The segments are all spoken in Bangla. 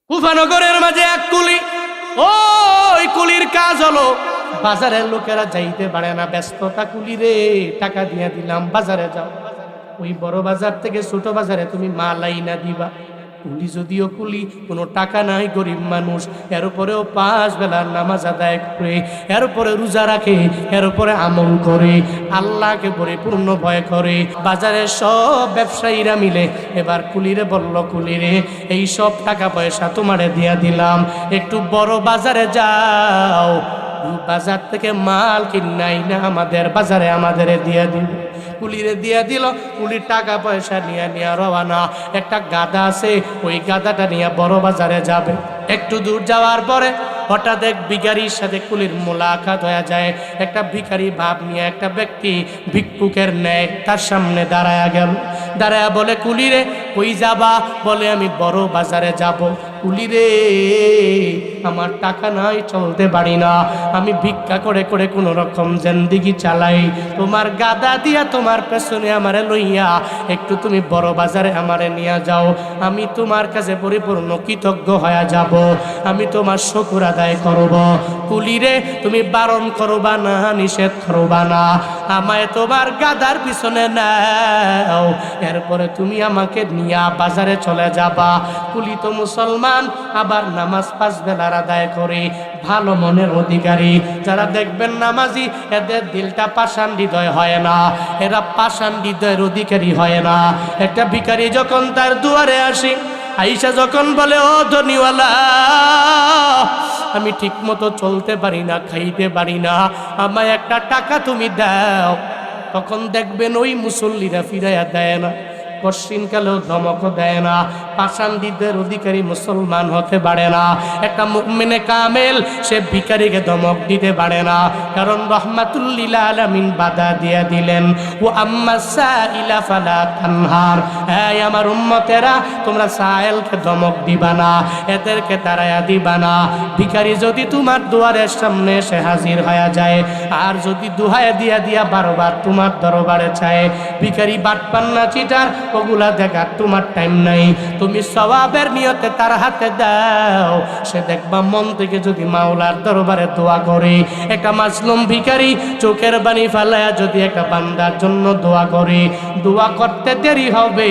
কুফানগরের মাঝে এক কুলি, ওই কুলির কাজ হলো বাজারের লোকেরা যাইতে পারে না, ব্যস্ততা কুলি রে, টাকা দিয়ে দিলাম বাজারে যাও। ওই বড় বাজার থেকে ছোট বাজারে তুমি মাল আইনা দিবা। কুলি যদিও কুলি, কোনো টাকা নাই, গরিব মানুষ, এর উপরেও 5 বেলার নামাজ আদায় করে, এর উপরে রোজা রাখে, এর উপরে আমল করে, আল্লাহকে পরিপূর্ণ ভয় করে। বাজারের সব ব্যবসায়ীরা মিলে এবার কুলিরে বলল, কুলিরে এই সব টাকা পয়সা তোমারে দিয়া দিলাম, একটু বড় বাজারে যাও, বাজার থেকে মাল কিনাই না আমাদের বাজারে আমাদের দিয়ে দিল। কুলিরে দিয়ে দিল। কুলির টাকা পয়সা নিয়ে রওনা। একটা গাধা আছে, ওই গাধাটা নিয়ে বড় বাজারে যাবে। একটু দূর যাওয়ার পরে হঠাৎ এক ভিখারির সাথে কুলির মোলাকাত হয়ে যায়। একটা ভিখারি ভাব নিয়ে একটা ব্যক্তি ভিক্ষুকের ন্যায় তার সামনে দাঁড়ায়া গেল। দাঁড়ায়া বলে, কুলিরে কই যাবা? বলে, আমি বড় বাজারে যাব। কুলিরে আমার টাকা নাই, চলতে পারি না, আমি ভিক্ষা করে করে কোনো রকম জিন্দেগি চালাই, তোমার গাদা দিয়া তোমার পেছনে আমারে লইয়া একটু তুমি বড় বাজারে আমারে নিয়ে যাও, আমি তোমার কাছে পরিপূর্ণ কৃতজ্ঞ হয়ে যাব, আমি তোমার শুকর আদায় করব। কুলিরে তুমি বারণ করবা না, নিষেধ করবা না, আমায় তোমার গাদার পিছনে নাও, এরপরে তুমি আমাকে নিয়ে বাজারে চলে যাবা। কুলি তো মুসলমান, আবার নামাজ 5 বেলার আদায় করে, ভালো মনের অধিকারী। যারা দেখবেন নামাজি, এদের দিলটা পাষাণ হৃদয় হয় না, এরা পাষাণ হৃদয়ের অধিকারী হয় না। একটা ভিখারি যখন তার দুয়ারে আসে, আইসা যখন বলে, ও ধনীওয়ালা, আমি ঠিক মতো চলতে পারি না, খাইতে পারি না, আমায় একটা টাকা তুমি দাও, তখন দেখবেন ওই মুসল্লিরা ফিরাইয়া দেয় না, কশিনকালেও ধমকও দেয় না, পাষাণদের অধিকারী মুসলমান হতে পারে না। একটা মুমিনে কামেল সে ভিখারিকে ধমক দিতে পারে না, কারণ রহমাতুল লিল আলামিন বাধা দিয়ে দিলেন, ও আম্মা সাইলা ফালা তানহার, এই আমার উম্মতেরা তোমরা সাইলকে ধমক দিবা না, এদেরকে তাড়ায়া দিবা না। ভিখারি যদি তোমার দুয়ারের সামনে এসে হাজির হয়ে যায়, আর যদি দুহায় দিয়া দিয়া বারবার তোমার দরবারে চায়, ভিখারি বাটপান্না চিটার, ওগুলা দেখা তোমার টাইম নাই, তুমি সওয়াবের নিয়তে তার হাতে দাও, সে দেখবা মন থেকে যদি মাওলার দরবারে দোয়া করে। একটা মাজলুম ভিখারি চোখের পানি ফেলায়া যদি একটা বান্দার জন্য দোয়া করে, দোয়া করতে দেরি হবে,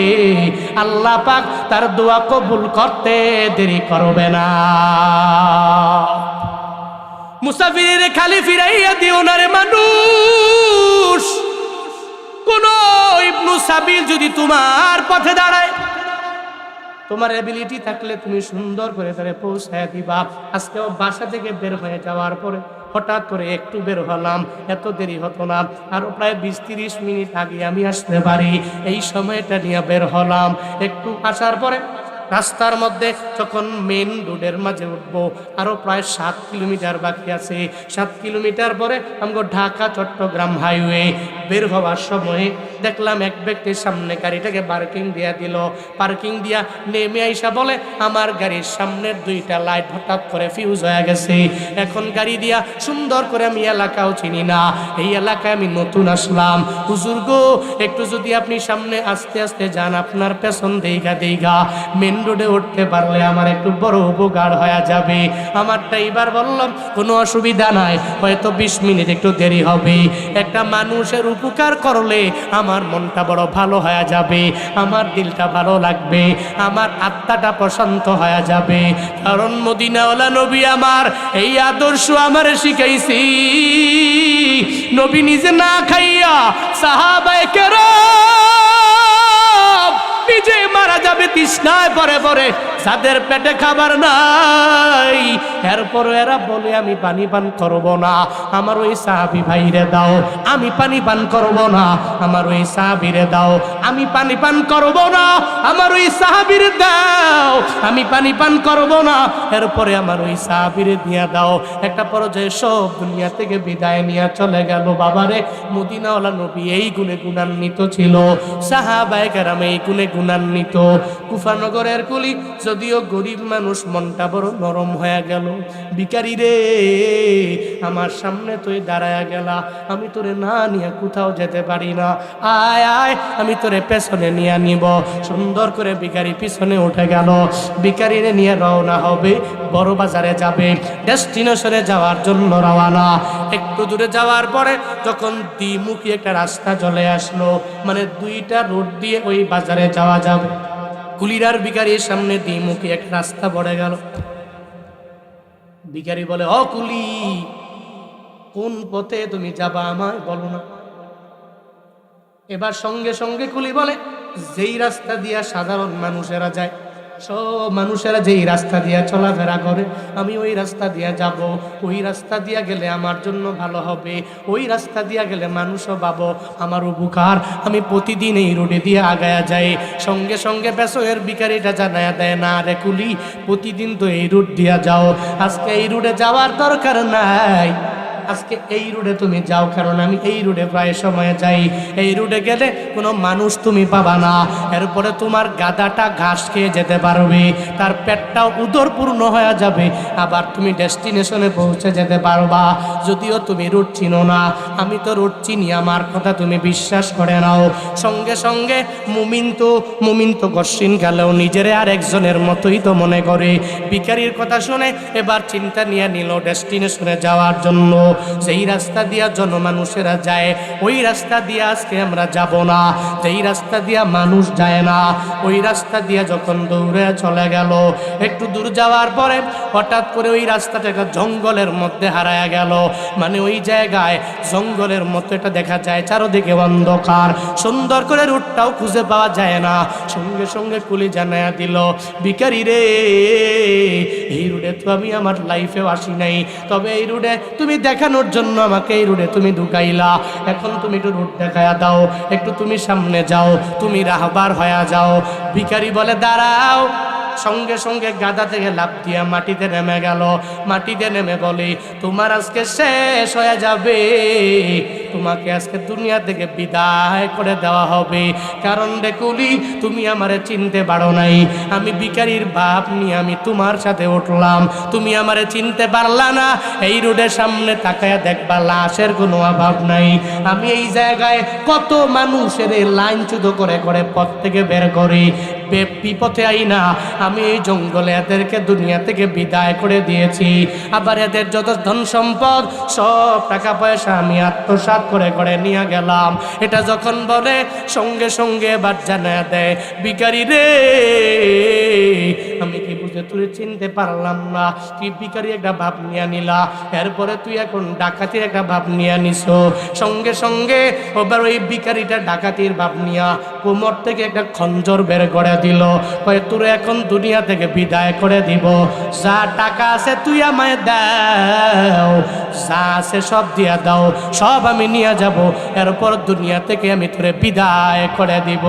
আল্লাহ পাক তার দোয়া কবুল করতে দেরি করবে না। মুসাফিরের খালি ফিরাইয়া দিও না রে মানুষ। কোন ইবনু সাবিল যদি তোমার পথে দাঁড়ায়, তোমার এবিলিটি থাকলে তুমি সুন্দর করে তারে পৌঁছায় দিবা। আজকেও বাসা থেকে বের হয়ে যাওয়ার পরে হঠাৎ করে একটু বের হলাম, এত দেরি হতো না, আরো প্রায় 20-30 মিনিট আগে আমি আসতে পারি, এই সময়টা নিয়ে বের হলাম। একটু আসার পরে রাস্তার মধ্যে যখন মেন রোডের মাঝে উঠবো, আরো প্রায় 7 কিলোমিটার বাকি আছে। 7 কিলোমিটার পরে আমগো ঢাকা চট্টগ্রাম হাইওয়ে বের হওয়ার সময়ে দেখলাম এক ব্যক্তির সামনে গাড়িটাকে পার্কিং দিয়া দিল। পার্কিং দিয়া নেমে আইসা বলে, আমার গাড়ির সামনের 2টা লাইট হঠাৎ করে ফিউজ হয়ে গেছে, এখন গাড়ি দিয়া সুন্দর করে, আমি এলাকাও চিনি না, এই এলাকায় আমি নতুন আসলাম, হুজুর গো একটু যদি আপনি সামনে আস্তে আস্তে যান, আপনার পেছন দেইগা মেন রোডে উঠতে পারলে আমার একটু বড় উপকার হয়ে যাবে। আমারটা এবার বললাম, কোনো অসুবিধা নাই, হয়তো 20 মিনিট একটু দেরি হবে, একটা মানুষের উপকার করলে আমার মনটা বড় ভালো হয়ে যাবে, আমার দিলটা ভালো লাগবে, আমার আত্মাটা প্রশান্ত হয়ে যাবে, কারণ মদিনাওয়ালা নবী আমার এই আদর্শ আমার শিখাইছি। নবী নিজে না খাইয়া সাহাবায়ে কেরাম নিজে মারা যাবে তৃষ্ণায় পরে পরে, যাদের পেটে খাবার নাই, এরপরে এরা বলে আমি পানি পান করব না, আমার ওই সাহাবী ভাইরে দাও, আমি পানি পান করব না, আমার ওই সাহাবীরে দাও, আমি পানি পান করব না, আমার ওই সাহাবীরে দাও, আমি পানি পান করব না, এরপরে আমার ওই সাহাবীরে দিয়া দাও। একটা পর্যায়ে সব দুনিয়া থেকে বিদায় নিয়ে চলে গেল। বাবারে, মদিনাওয়ালা নবী এই গুণে গুণান্বিত ছিল, সাহাবায়ে কেরাম এই গুণে গুণান্বিত। কুফানগরের কুলি যদি যদিও গরিব মানুষ, মনটা বড় নরম হয়ে গেল। ভিখারি রে, আমার সামনে তুই দাঁড়ায়া গেলা, আমি তোরে না নিয়ে কোথাও যেতে পারি না, আয় আয় আমি তোরে পেছনে নিয়ে নিব। সুন্দর করে ভিখারি পিছনে উঠে গেল। ভিখারিরে নিয়ে রওনা হবে, বড় বাজারে যাবে, ডেস্টিনেশনে যাওয়ার জন্য রওনা। একটু দূরে যাওয়ার পরে যখন দ্বিমুখী একটা রাস্তা চলে আসলো, মানে দুইটা রোড দিয়ে ওই বাজারে যাওয়া যাবে। কুলির আর ভিখারির সামনে দ্বিমুখী একটা রাস্তা পড়ে গেল। ভিখারি বলে, ও কুলি, কোন পথে তুমি যাবা আমায় বলো না। এবার সঙ্গে সঙ্গে কুলি বলে, যেই রাস্তা দিয়া সাধারণ মানুষেরা যায়, সব মানুষেরা যেই রাস্তা দিয়া চলাফেরা করে, আমি ওই রাস্তা দিয়া যাব। ওই রাস্তা দিয়া গেলে আমার জন্য ভালো হবে, ওই রাস্তা দিয়া গেলে মানুষও পাবো, আমার উপকার। আমি প্রতিদিন এই রোডে দিয়ে আগায়া যাই। সঙ্গে সঙ্গে পেছনের ভিখারিটা জানায়া দেয়, না রে কুলি, প্রতিদিন তো এই রুট দিয়া যাও, আজকে এই রুটে যাওয়ার দরকার নাই, আজকে এই রোডে তুমি যাও, কারণ আমি এই রোডে প্রায় সময় যাই। এই রোডে গেলে কোনো মানুষ তুমি পাবা না, এরপরে তোমার গাদাটা ঘাস খেয়ে যেতে পারবে, তার পেটটাও উদরপূর্ণ হয়ে যাবে, আবার তুমি ডেস্টিনেশনে পৌঁছে যেতে পারবা। যদিও তুমি রুট চিনো না, আমি তো রুট চিনি, আমার কথা তুমি বিশ্বাস করে নাও। সঙ্গে সঙ্গে মুমিন তো গশ্বিন গেলেও নিজের আর একজনের মতোই তো মনে করে। ভিখারির কথা শুনে এবার চিন্তা নিয়ে নিল ডেস্টিনেশনে যাওয়ার জন্য। যেই রাস্তা দিয়া জনমানুষেরা যায়, ওই রাস্তা দিয়া আজকে আমরা যাব না। যেই রাস্তা দিয়া মানুষ যায় না, ওই রাস্তা দিয়া যখন দৌড়ে চলে গেল, একটু দূর যাওয়ার পরে হঠাৎ করে ওই রাস্তাটা একটা জঙ্গলের মধ্যে হারায়া গেল। মানে ওই জায়গায় জঙ্গলের মতো এটা দেখা যায়, চারদিকে অন্ধকার, সুন্দর করে রুটটাও খুঁজে পাওয়া যায় না। সঙ্গে সঙ্গে কুলি জানায়া দিল, ভিখারি রে, এই রুটে তো আমি আমার লাইফেও আসি নাই, তবে এই রুটে তুমি দেখানোর জন্য আমাকে এই রুটে তুমি ঢুকাইলা, এখন তুমি একটু রুট দেখায়া দাও, একটু তুমি সামনে যাও, তুমি রাহবার হয়ে যাও। ভিখারি বলে, দাঁড়াও। সঙ্গে সঙ্গে গাদা থেকে লাফ দিয়া মাটিতে নেমে গেল। মাটিতে নেমে বলে, তোমার আজকে শেষ হয়ে যাবে, তোমাকে আজকে দুনিয়া থেকে বিদায় করে দেওয়া হবে। কারণ রে কুলি, তুমি আমারে চিনতে পারো নাই, আমি ভিখারির বাপ নিয়ে আমি তোমার সাথে উঠলাম, তুমি আমারে চিনতে পারলা না। এই রোডের সামনে তাকায়া দেখবা, লাশের কোনো অভাব নাই। আমি এই জায়গায় কত মানুষের লাইন চুদো করে করে পথ থেকে বের করি, বিপথে আই না। আমি এই জঙ্গলে এদেরকে দুনিয়া থেকে বিদায় করে দিয়েছি, আবার এদের যত ধন সম্পদ সব টাকা পয়সা আমি আত্মসাৎ করে করে নিয়ে গেলাম। এটা যখন বলে, সঙ্গে সঙ্গে এবার জানায় দেয়, ভিখারি রে, আমি কি বুঝে তুই চিনতে পারলাম না, তুই ভিখারি একটা ভাব নিয়ে নিলা, এরপরে তুই এখন ডাকাতির একটা ভাব নিয়ে নিস। সঙ্গে সঙ্গে ওবার ওই ভিখারিটা ডাকাতির ভাব নিয়া কোমর থেকে একটা খঞ্জর বের করে দিল, কয়ে তোর এখন দুনিয়া থেকে বিদায় করে দিব, যা টাকা আছে তুই আমায় দাও, যা আছে সব দিয়া দাও, সব আমি নিয়ে যাব, এরপর দুনিয়া থেকে আমি তোরে বিদায় করে দিব।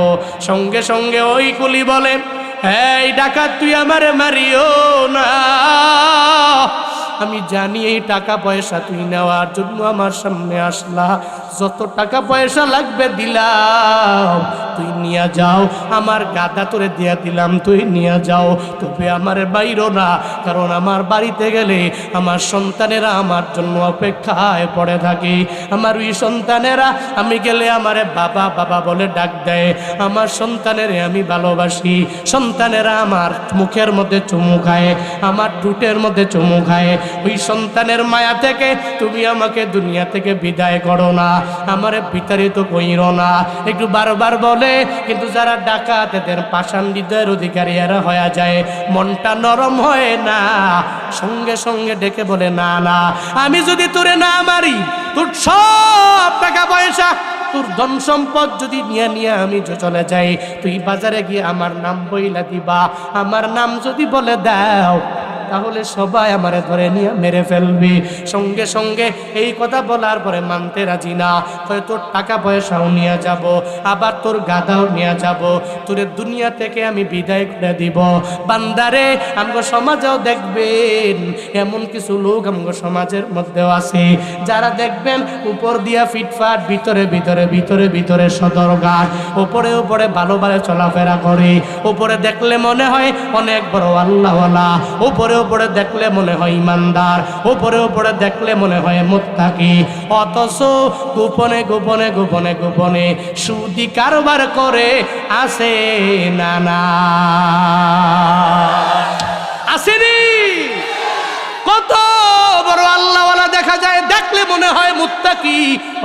সঙ্গে সঙ্গে ওই কুলি বলে, এই ডাকাত, তুই আমারে মারিও না, আমি জানি এই টাকা পয়সা তুই নেওয়ার জন্য আমার সামনে আসলা, যত টাকা পয়সা লাগবে দিলাম, তুই নিয়ে যাও, আমার গাদা তোরে দিয়া দিলাম, তুই নিয়ে যাও, তবে আমারে বাইরো না, কারণ আমার বাড়িতে গেলে আমার সন্তানেরা আমার জন্য অপেক্ষায় পড়ে থাকে। আমার ওই সন্তানেরা আমি গেলে আমারে বাবা বাবা বলে ডাক দেয়, আমার সন্তানেরে আমি ভালোবাসি, সন্তানেরা আমার মুখের মধ্যে চুমু খায়, আমার ঠোঁটের মধ্যে চুমু খায়। ওই সন্তানের মায়া থেকে তুমি আমাকে দুনিয়া থেকে বিদায় করো না, আমারে বিতাড়িত কইরো না, একটু বারবার বলে। কিন্তু যারা ডাকাত, এদের পাষাণ হৃদয়ের অধিকারী এরা হয়ে যায়, মনটা নরম হয় না, সঙ্গে সঙ্গে ডেকে বলে, না না, আমি যদি তোরে না মারি, তোর সব টাকা পয়সা, তোর ধন সম্পদ যদি নিয়ে নিয়ে আমি চলে যাই, তুই বাজারে গিয়ে আমার নাম বইলা দিবা, আমার নাম যদি বলে দাও, তাহলে সবাই আমারে ধরে নিয়ে মেরে ফেলবে। সঙ্গে সঙ্গে এই কথা বলার পরে মানতে রাজি না, কয় তোর টাকা পয়সাও নিয়ে যাব, আবার তোর গাধাও নিয়ে যাব, তোর দুনিয়া থেকে আমি বিদায় করে দিব। বান্দারে, আমগো সমাজেও দেখবেন এমন কিছু লোক আমগো সমাজের মধ্যেও আছে যারা দেখবেন উপর দিয়া ফিটফাট, ভিতরে ভিতরে ভিতরে ভিতরে সদরঘাট, উপরে উপরে ভালো ভালো চলাফেরা করে, উপরে দেখলে মনে হয় অনেক বড় আল্লাহওয়ালা, উপরে উপরে দেখলে মনে হয় ইমানদার, উপরে উপরে দেখলে মনে হয় মুত্তাকি, অথচ গোপনে গোপনে গোপনে গোপনে সুদি কারবার করে আছে না না আসেনি? কত বড় আল্লাহওয়ালা দেখা যায়, দেখলে মনে হয় মুত্তাকি,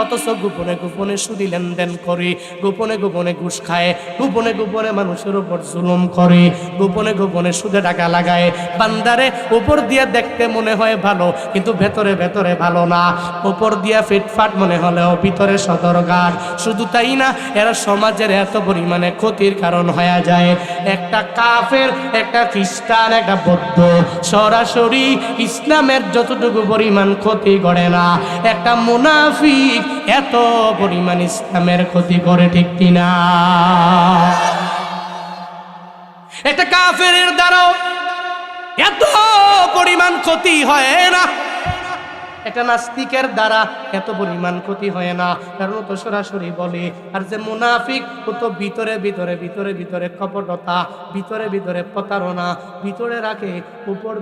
অথচ গোপনে গোপনে সুদি লেনদেন করে, গোপনে গোপনে ঘুষ খায়, গোপনে গোপনে মানুষের উপর জুলুম করে, গোপনে গোপনে সুদে টাকা লাগায়। বান্দারে, উপর দিয়ে দেখতে মনে হয় ভালো, কিন্তু ভেতরে ভেতরে ভালো না। উপর দিয়া ফিটফাট মনে হলেও ভিতরে সদরঘাট। শুধু তাই না, এরা সমাজের এত পরিমাণে ক্ষতির কারণ হয়ে যায়। একটা কাফের, একটা খ্রিস্টান, একটা বৌদ্ধ সরাসরি ইসলামের যতটুকু পরিমাণ ক্ষতি করে না, একটা মুনাফিক এত পরিমাণ ইসলামের ক্ষতি করে, ঠিক কিনা? একটা কাফেরের দ্বারাও এত পরিমাণ ক্ষতি হয় না, একটা নাস্তিকের দ্বারা এত পরিমাণ ক্ষতি হয় না, কারণ তো সরাসরি বলে। আর যে মুনাফিক, ও তো ভিতরে ভিতরে ভিতরে ভিতরে কপটতা, ভিতরে ভিতরে প্রতারণা ভিতরে রাখে, উপর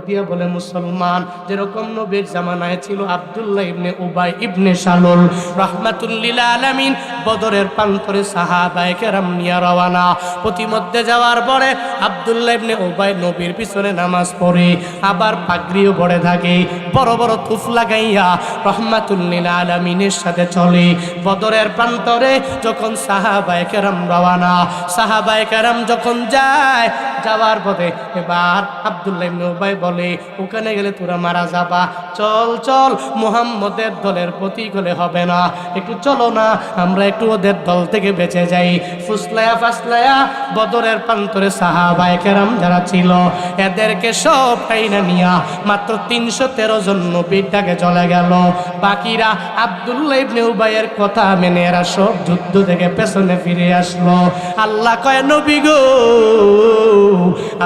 দিয়ে বলে মুসলমান। যেরকম নবীর জামানায় ছিল আব্দুল্লাহ ইবনে উবাই ইবনে সালুল রাহমাতুল্লিল আলামিন, বদরের প্রান্তরে সাহাবায়ে কেরাম নিয়ে রওয়ানা। প্রতিমধ্যে যাওয়ার পরে আব্দুল্লাহ ইবনে উবাই নবীর পিছনে নামাজ পড়ে, আবার পাগড়িও পড়ে থাকে, বড় বড় লাগাইয়া রহমাতুল্লিল আলামিনের সাথে চলে। বদরের প্রান্তরে যখন সাহাবায়ে কেরাম রওয়ানা, সাহাবায়ে কেরাম যখন যায়, যাওয়ার পথে এবার আব্দুল্লাহ ইবনে উবাই বলে, ওখানে গেলে তোরা মারা যাবা, চল চল, মুহাম্মদের দলের প্রতীক হলে হবে না, একটু চলো না, আমরা একটু ওদের দল থেকে বেঁচে যাই। ফুসলায়া ফাসলায়া বদরের প্রান্তরে সাহাবায়ে কেরাম যারা ছিল, এদেরকে সবটাই না নিয়া মাত্র 313 জন নবীটাকে চলে গেল। বাকিরা আব্দুল্লাহ ইবনে উবাইয়ের কথা মেনে এরা সব যুদ্ধ থেকে পেছনে ফিরে আসলো। আল্লাহ কয়, নবী গো,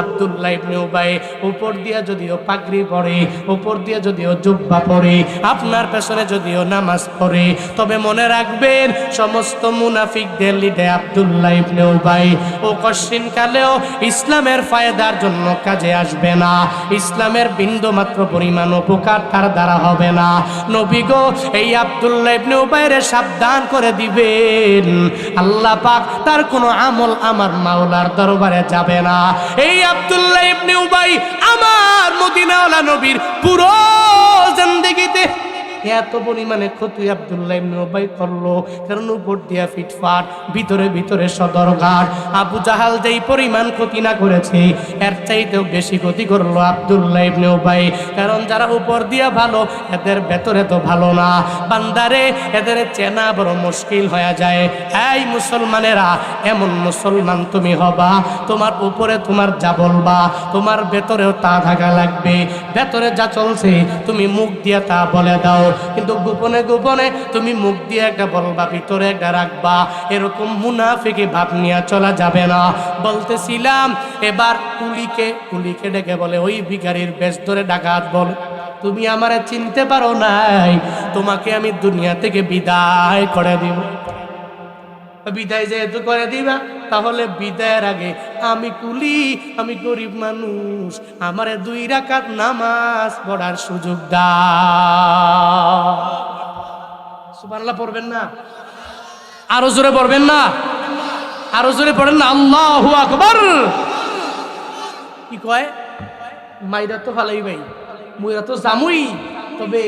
আব্দুল্লাহ ইবনে উবাই উপর দিয়া যদিও পাগড়ি পরে, উপর দিয়ে যদিও জুব্বা পরে, আপনার পেছনে যদিও নামাজ পড়ে, তবে মনে রাখবেন সমস্ত মুনাফিকদের লিডার আব্দুল্লাহ ইবনে উবাই ও কশিন কালেও ইসলামের ফায়দার জন্য কাজে আসবে না, ইসলামের বিন্দু মাত্র পরিমাণ উপকার তার দ্বারা হবে না। নবী গো, এই আব্দুল্লাহ ইবনে উবাইরে সাবধান করে দিবেন, আল্লাহ পাক তার কোনো আমল আমার মাওলার দরবারে যাবে না। এই আব্দুল্লাহ ইবনে উবাই আমার মদিনাওয়ালা নবীর পুরো জিন্দেগিতে এত পরিমাণে ক্ষতি আব্দুল্লাহ ইবনে উবাই করলো, কারণ উপর দিয়া ফিটফাট, ভিতরে ভিতরে সদরঘাট। আবু জাহাল যেই পরিমাণ ক্ষতি না করেছে, এর চাইতেও বেশি ক্ষতি করলো আব্দুল্লাহ ইবনে উবাই, কারণ যারা উপর দিয়া ভালো, এদের ভেতরে তো ভালো না। বান্দারে, এদের চেনা বড় মুশকিল হয়ে যায়। এই মুসলমানেরা, এমন মুসলমান তুমি হবা, তোমার উপরে তোমার যা বলবা, তোমার ভেতরেও তা থাকা লাগবে। ভেতরে যা চলছে তুমি মুখ দিয়ে তা বলে দাও, কিন্তু গোপনে গোপনে তুমি মুখ দিয়ে একটা বলবা, ভিতরে একটা রাখবা, এরকম মুনাফিকি ভাব নিয়ে চলা যাবে না। বলতেছিলাম, এবার কুলিকে ডেকে বলে, ওই ভিখারির বেশ ধরে ডাকাত বল, তুমি আমারে চিনতে পারো নাই, তোমাকে আমি দুনিয়া থেকে বিদায় করে দিব। বিদায় যেহেতু করে দিবা, তাহলে বিদায়ের আগে আমি কুলি, আমি গরিব মানুষ, আমারে 2 রাকাত নামাজ পড়ার সুযোগ দাও। সুবহানাল্লাহ পড়বেন না? আরো জোরে পড়বেন না? আরো জোরে পড়েন না, আল্লাহু আকবার। কি কয়, মাইরা তো ভালোই ভাই, মুইরা তো জামুই, তবে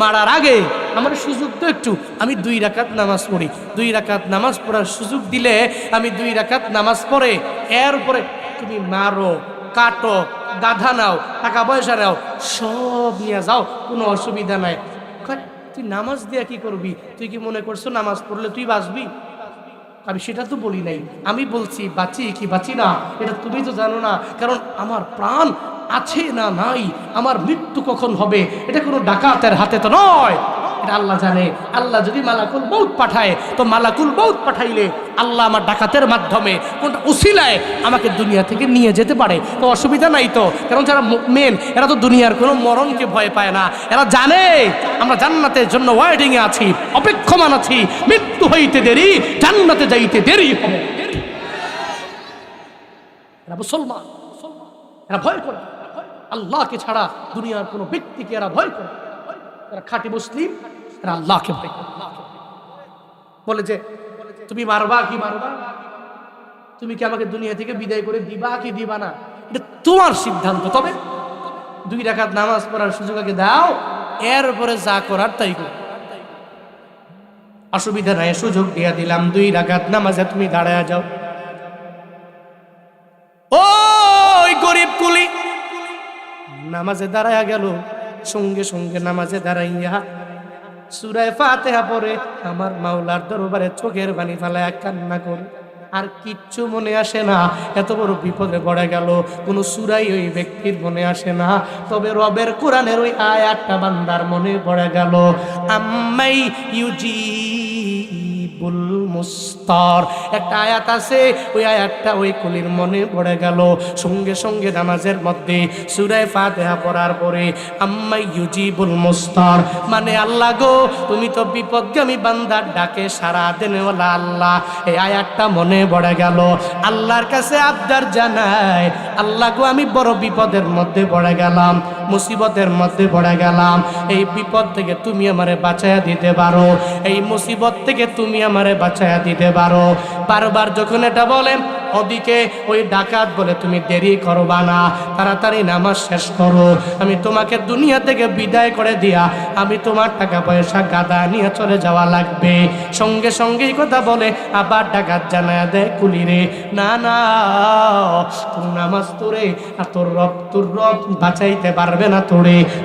মারার আগে আমার সুযোগ তো একটু, আমি 2 রাকাত নামাজ পড়ি। 2 রাকাত নামাজ পড়ার সুযোগ দিলে আমি 2 রাকাত নামাজ পড়ে এরপরে তুমি মারো, কাটো, গাধা নাও, টাকা পয়সা নাও, সব নিয়ে যাও, কোনো অসুবিধা নাই। তুই নামাজ দিয়া কি করবি? তুই কি মনে করছো নামাজ পড়লে তুই বাঁচবি? আমি সেটা তো বলি নাই, আমি বলছি বাঁচি কি বাঁচি না এটা তুমি তো জানো না, কারণ আমার প্রাণ আছে না নাই, আমার মৃত্যু কখন হবে এটা কোনো ডাকাতের হাতে তো নয়, এটা আল্লাহ জানে। আল্লাহ যদি মালাকুল মউত পাঠায় তো মালাকুল মউত পাঠাইলে আল্লাহ আমার ডাকাতের মাধ্যমে কোনটা উসিলায় আমাকে দুনিয়া থেকে নিয়ে যেতে পারে, তো অসুবিধা নাই তো। কারণ যারা মুমিন এরা তো দুনিয়ার কোনো মরণকে ভয় পায় না, এরা জানে আমরা জান্নাতের জন্য ওয়েটিংয়ে আছি, অপেক্ষমান আছি, মৃত্যু হইতে দেরি জান্নাতে যাইতে দেরি হবে। এরা মুসলমান, এরা ভয় করে আল্লাহকে ছাড়া দুনিয়ার কোনো ব্যক্তিকে এরা ভয় করে, এরা খাঁটি মুসলিম, এরা আল্লাহকে ভয় করে। বলে যে তুমি মারবা কি মারবা, তুমি কি আমাকে দুনিয়া থেকে বিদায় করে দিবা কি দিবা না, এটা তোমার সিদ্ধান্ত। তবে 2 রাকাত নামাজ পড়ার সুযোগ আগে দাও, এরপরে যা করার তাই করো, অসুবিধা নাই, সুযোগ দিয়া দিলাম। 2 রাকাত নামাজে তুমি দাঁড়ায় যাও। ওই গরিব কুলি নামাজে দাঁড়ায়া গেল, সঙ্গে সঙ্গে নামাজে দাঁড়াইয়া সূরা ফাতিহা পড়ে আমার মাওলার দরবারে চোখের পানি ফেলায় কান্না করে, আর কিচ্ছু মনে আসে না, এত বড় বিপদে পড়ে গেল, কোনো সূরাই ওই ব্যক্তির মনে আসে না। তবে রবের কোরআনের ওই আয়াতটা বান্দার মনে পড়ে গেল, আম্মাই ইউজিবুল মুস্তার, একটা আয়াত আছে, ওই আয়াতটা ওই কুলির মনে পড়ে গেল। সঙ্গে সঙ্গে নামাজের মধ্যে সূরা ফাতিহা পড়ার পরে আম্মাই ইউজিবুল মুস্তার, মানে আল্লাহ গো তুমি তো বিপদগামী বান্দার ডাকে সাড়া দেনেওয়ালা আল্লাহ, এই আয়াতটা মনে পড়ে গেল। আল্লাহর কাছে আবদার জানায়, আল্লাহ গো আমি বড় বিপদের মধ্যে পড়ে গেলাম, মুসিবতের মধ্যে পড়ে গেলাম, এই বিপদ থেকে তুমি আমারে বাঁচায়া দিতে পারো, এই মুসিবত থেকে তুমি আমারে বাঁচায়া দিতে পারো। বারবার যখন এটা বলে, ওদিকে ওই ডাকাত বলে তুমি দেরি করবা না, তাড়াতাড়ি নামাজ শেষ করো, আমি তোমাকে দুনিয়া থেকে বিদায় করে দিয়া আমি তোমার টাকা পয়সা গাদা নিয়ে চলে যাওয়া লাগবে। সঙ্গে সঙ্গে এই কথা বলে আবার ডাকাত জানায়া দেয় কুলিরে, না না তোর নামাজ তোরে আর তোর রব বাঁচাইতে পারবে না,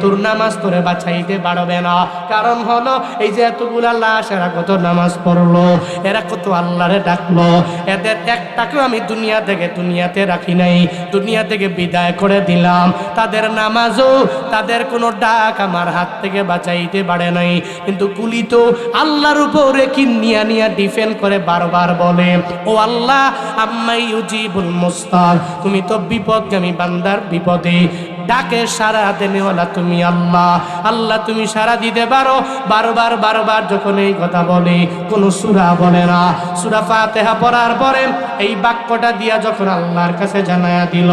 তোর নামাজ তোরে বাঁচাইতে পারবে না। কারণ হলো এই যে এতগুলা লাশ, এরা কত নামাজ পড়লো, এরা কত আল্লাহরে ডাকলো, এদের একটাকেও আমি দুনিয়াতে রাখি নাই, দুনিয়া থেকে বিদায় করে দিলাম, তাদের নামাজও তাদের কোনো ডাক আমার হাত থেকে বাঁচাইতে পারে নাই। কিন্তু কুলি তো আল্লাহর উপরে কিনিয়া নিয়া ডিফেন্ড করে বারবার বলে, ও আল্লাহ আম্মাই ইউজিবুল মুস্তার, তুমি তো বিপদগামী বান্দার বিপদে ডাকে সারা দেনেওয়ালা তুমি আল্লাহ, আল্লাহ তুমি সারা দিতে পারো। বারবার যখন এই কথা বলে, কোনো সূরা বলে না, সূরা ফাতিহা পড়ার পরে এই বাক্যটা দিয়া যখন আল্লাহর কাছে জানায়া দিল,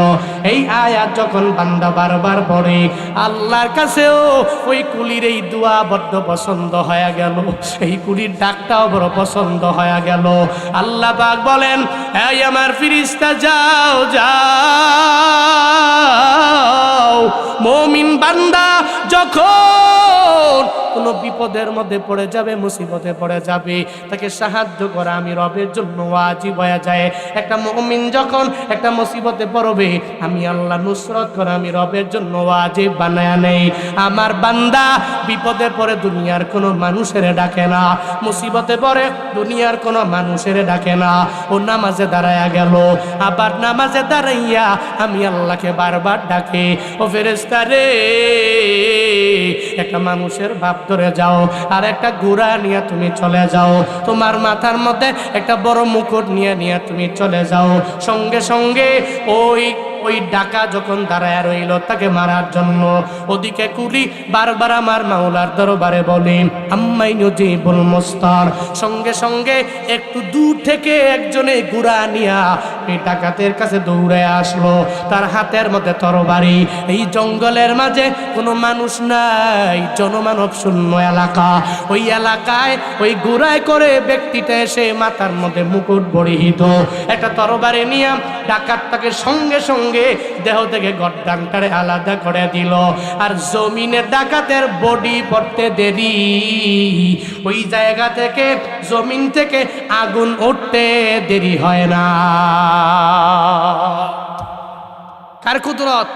এই আয়াত যখন বান্দা বারবার পড়ে, আল্লাহর কাছেও ওই কুলির এই দোয়া বড্ড পছন্দ হয়ে গেল, এই কুলির ডাকটাও বড় পছন্দ হয়ে গেল। আল্লাহ পাক বলেন, এই আমার ফেরেশতা যাও মুমিন বান্দা যখন কোনো বিপদের মধ্যে পড়ে যাবে, মুসিবতে পড়ে যাবে, তাকে সাহায্য করা আমি রবের জন্য ওয়াজিব হয়ে যায়। একটা মুমিন যখন একটা মুসিবতে পড়বে, আমি আল্লাহ নুসরত করা আমি রবের জন্য ওয়াজিব বানায়া নেই। আমার বান্দা বিপদে পড়ে দুনিয়ার কোনো মানুষের ডাকে না, মুসিবতে পড়ে দুনিয়ার কোনো মানুষের ডাকে না, ও নামাজে দাঁড়ায়া গেল, আবার নামাজে দাঁড়াইয়া আমি আল্লাহকে বারবার ডাকে, ও ফেরেশতা রে একটা মানুষের ভাব ধরে যাও, আর একটা ঘোড়া নিয়ে তুমি চলে যাও, তোমার মাথার মধ্যে একটা বড় মুকুট নিয়ে তুমি চলে যাও। সঙ্গে সঙ্গে ওই ডাকা যখন দাঁড়ায় রইল তাকে মারার জন্য, ওদিকে কুলি বারবার আমার মাওলার দরবারে বলে, আম্মাই ইউজিবুল মুস্তার, সঙ্গে সঙ্গে একটু দূর থেকে একজনে ঘোড়া নিয়া এই ডাকাতের কাছে দৌড়ে আসলো, তার হাতের মধ্যে তরবারি। এই জঙ্গলের মাঝে কোনো মানুষ নাই, জনমানব শূন্য এলাকা, ওই এলাকায় ওই ঘোড়ায় করে ব্যক্তিটা এসে মাথার মধ্যে মুকুট পরিহিত একটা তরবারি নিয়ে ডাকাতটাকে সঙ্গে সঙ্গে দেহ থেকে গর্দানটারে আলাদা করে দিল। আর জমিনে ডাকাতের বডি পড়তে দেরি, ওই জায়গা থেকে জমিন থেকে আগুন উঠতে দেরি হয় না। কার কুদরত?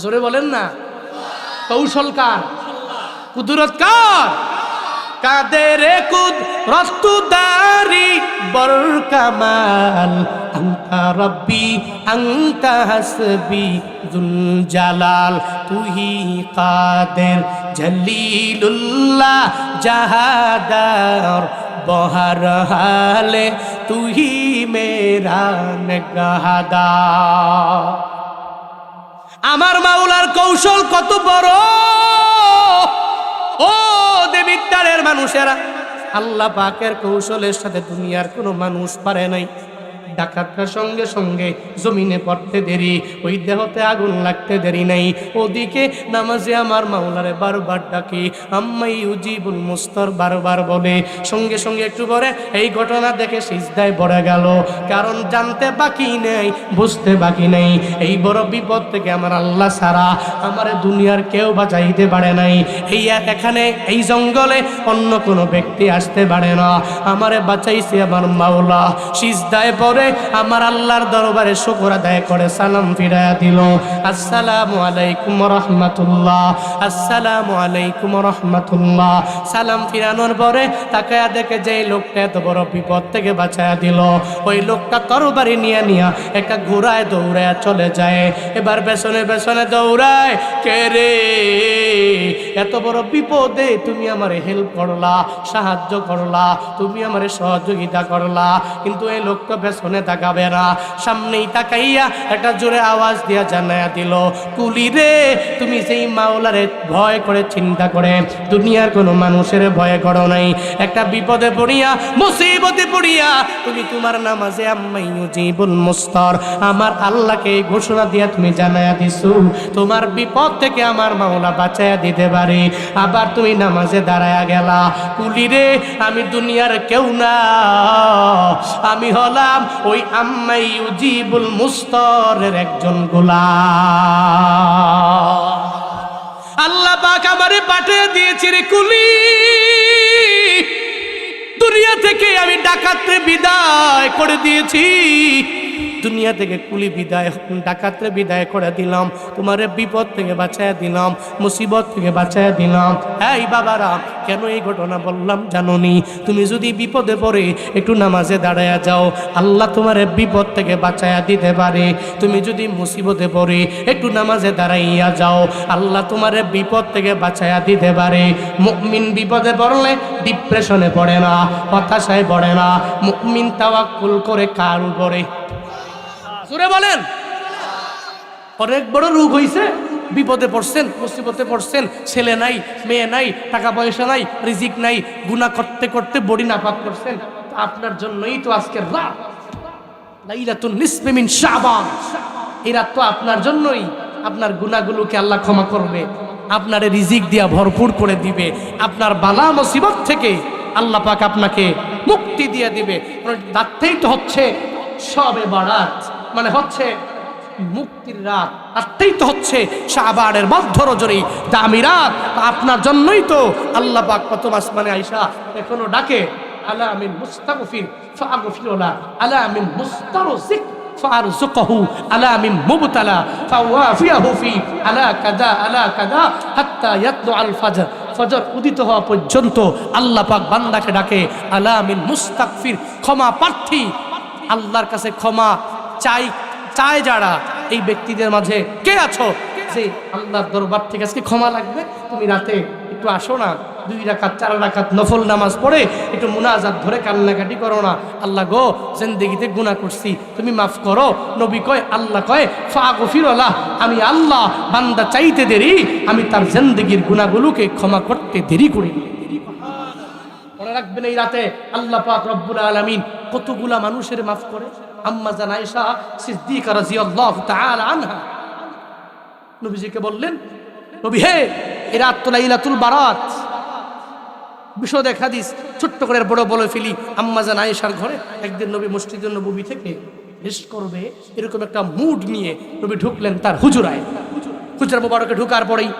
জোরে বলেন না, কৌশল কার? কুদরত কার? কাদের কুদরত দারি বর কামাল আনতা রব্বি আনতা হাসবি যুল জালাল তুহি কাদের জলিলুল্লাহ জাহাদার বহর হালে তুহি মেরা নেগাহাদা। আমার মাওলার কৌশল কত বড়! ও দেবিদ্বারের মানুষেরা, আল্লাহ পাকের কৌশলের সাথে দুনিয়ার কোনো মানুষ পারে নাই। ডাকাতরা সঙ্গে সঙ্গে জমিনে পড়তে দেরি, ওই দেহতে আগুন লাগতে দেরি নাই। ওদিকে নামাজে আমার মাওলারে বারবার ডাকি, আম্মাই ইউজিবুল মুস্তার বারবার বলে। সঙ্গে সঙ্গে একটু পরে এই ঘটনা দেখে সিজদায় পড়ে গেল, কারণ জানতে বাকি নেই, বুঝতে বাকি নেই এই বড় বিপদ থেকে আমার আল্লাহ ছাড়া আমার দুনিয়ার কেউ বাঁচাইতে পারে নাই। এই এখানে এই জঙ্গলে অন্য কোনো ব্যক্তি আসতে পারে না, আমারে বাঁচাইছে আমার মাওলা। সিজদায় পড়ে আমার আল্লাহর দরবারে শুকর আদায় করে সালাম ফিরায়া দিল, আসসালামু আলাইকুম রাহমাতুল্লাহ, আসসালামু আলাইকুম রাহমাতুল্লাহ। সালাম ফিরানোর পরে তাকায়া দেখে যে লোকটা এত বড় বিপদ থেকে বাঁচায়া দিল, ওই লোকটা তরবারি নিয়ে নিয়া একটা ঘোড়ায় দৌড়ায় চলে যায়। এবার পেছনে পেছনে দৌড়ায়, কে রে এত বড় বিপদে তুমি আমারে হেল্প করলা, সাহায্য করলা, তুমি আমারে সহযোগিতা করলা, কিন্তু এই লোকটা পেছনে তাকাবে না, সামনেই তাকাইয়া একটা জোরে আওয়াজ দিয়া জানায়া দিল, কুলি রে তুমি সেই মাওলারে ভয় করে চিন্তা করে দুনিয়ার কোনো মানুষের ভয় করো নাই। একটা বিপদে পড়িয়া মুসিবতে পড়িয়া তুমি তোমার নামাজে আম্মাই ইউজিবুল মুস্তার আমার আল্লাহকে ঘোষণা দিয়া তুমি জানায়া দিছো তোমার বিপদ থেকে আমার মাওলা বাঁচায়া দিতে পারে। আবার তুমি নামাজে দাঁড়ায়া গেলা, কুলি রে আমি দুনিয়ার কেউ না, আমি হলাম ওই আম্মাই ইউজিবুল মুস্তারের একজন গোলাম। আল্লাহ পাক আমারে পাঠিয়ে দিয়েছে রে কুলি, দুনিয়া থেকে আমি ডাকাতরে বিদায় করে দিয়েছি, দুনিয়া থেকে কুলি বিদায় ডাকাতরে বিদায় করে দিলাম, তোমার বিপদ থেকে বাঁচায়া দিলাম, মুসিবত থেকে বাঁচায়া দিলাম। এই বাবারা, কেন এই ঘটনা বললাম জানোনি? তুমি যদি বিপদে পড়ে একটু নামাজে দাঁড়ায়া যাও, আল্লাহ তোমার বিপদ থেকে বাঁচায়া দিতে পারে। তুমি যদি মুসিবতে পড়ে একটু নামাজে দাঁড়াইয়া যাও, আল্লাহ তোমার বিপদ থেকে বাঁচায়া দিতে পারে। মুমিন বিপদে পড়লে ডিপ্রেশনে পড়ে না, হতাশায় পড়ে না। মুমিন তাওয়াক্কুল করে কার উপরে? জোরে বলেন। অনেক বড় রোগ হইছে, বিপদে পড়ছেন, মুসিবতে পড়ছেন, ছেলে নাই, মেয়ে নাই, টাকা পয়সা নাই, রিজিক নাই, গুনাহ করতে করতে বডি নাপাক করছেন, আপনার জন্যই তো আজকের রাত লাইলাতুন নিসফি মিন শাবান। এই রাত তো আপনার জন্যই, আপনার গুনাহগুলোকে আল্লাহ ক্ষমা করবে, আপনার রিজিক দিয়া ভরপুর করে দিবে, আপনার বালা মুসিবত থেকে আল্লাহ পাক আপনাকে মুক্তি দিয়ে দিবে। রাতটাই তো হচ্ছে শবে বারাত, মানে হচ্ছে মুক্তির রাত, রাতটাই তো হচ্ছে শাবানের মধ্য রজনী দামি রাত। আপনার জন্যই তো আল্লাহ পাক প্রথম আসমানে আইসা এখনো ডাকে, আলা মিন মুস্তাগফির ফাগফিরুলা, আলা মিন মুস্তারজিক ফারযুকহু, আলা মিন মুবতালা ফাওয়াফিয়াহু ফি, আলা কাযা আলা কাযা হাত্তা ইয়াতলু আল ফজর। ফজর উদিত হওয়া পর্যন্ত আল্লাহ পাক বান্দাকে ডাকে, আলা মিন মুস্তাগফির, ক্ষমা প্রার্থী, আল্লাহর কাছে ক্ষমা চাই যারা, এই ব্যক্তিদের মাঝে কে আছো যে আল্লাহর দরবার থেকে আজকে ক্ষমা লাগবে? তুমি রাতে একটু আসো না, 2 রাকাত 4 রাকাত নফল নামাজ পড়ে একটু মুনাজাত ধরে কান্নাকাটি করো না, আল্লাহ গো জিন্দেগিতে গুনাহ করছি, তুমি মাফ করো। নবী কয়, আল্লাহ কয় ফাগফিরুল্লাহ, আমি আল্লাহ বান্দা চাইতে দেরি, আমি তার জিন্দেগির গুনাহগুলোকে ক্ষমা করতে দেরি করি। মনে রাখবেন, এই রাতে আল্লাহ পাক রব্বুল আলামিন কতগুলা মানুষের মাফ করে। আম্মা জান আয়েশা সিদ্দিকা রাদিয়াল্লাহু তাআলা আনহা নবীজিকে বললেন, নবী হে, এই রাত তো লাইলাতুল বারাত, বিশদ এক হাদিস ছোট্ট করে বড় বলে ফেলি। আম্মা জান আয়েশার ঘরে একদিন নবী মসজিদে নববী থেকে রেস্ট করবে এরকম একটা মুড নিয়ে নবী ঢুকলেন তার হুজরায়। হুজরা মুবারকে ঢোকার পরেই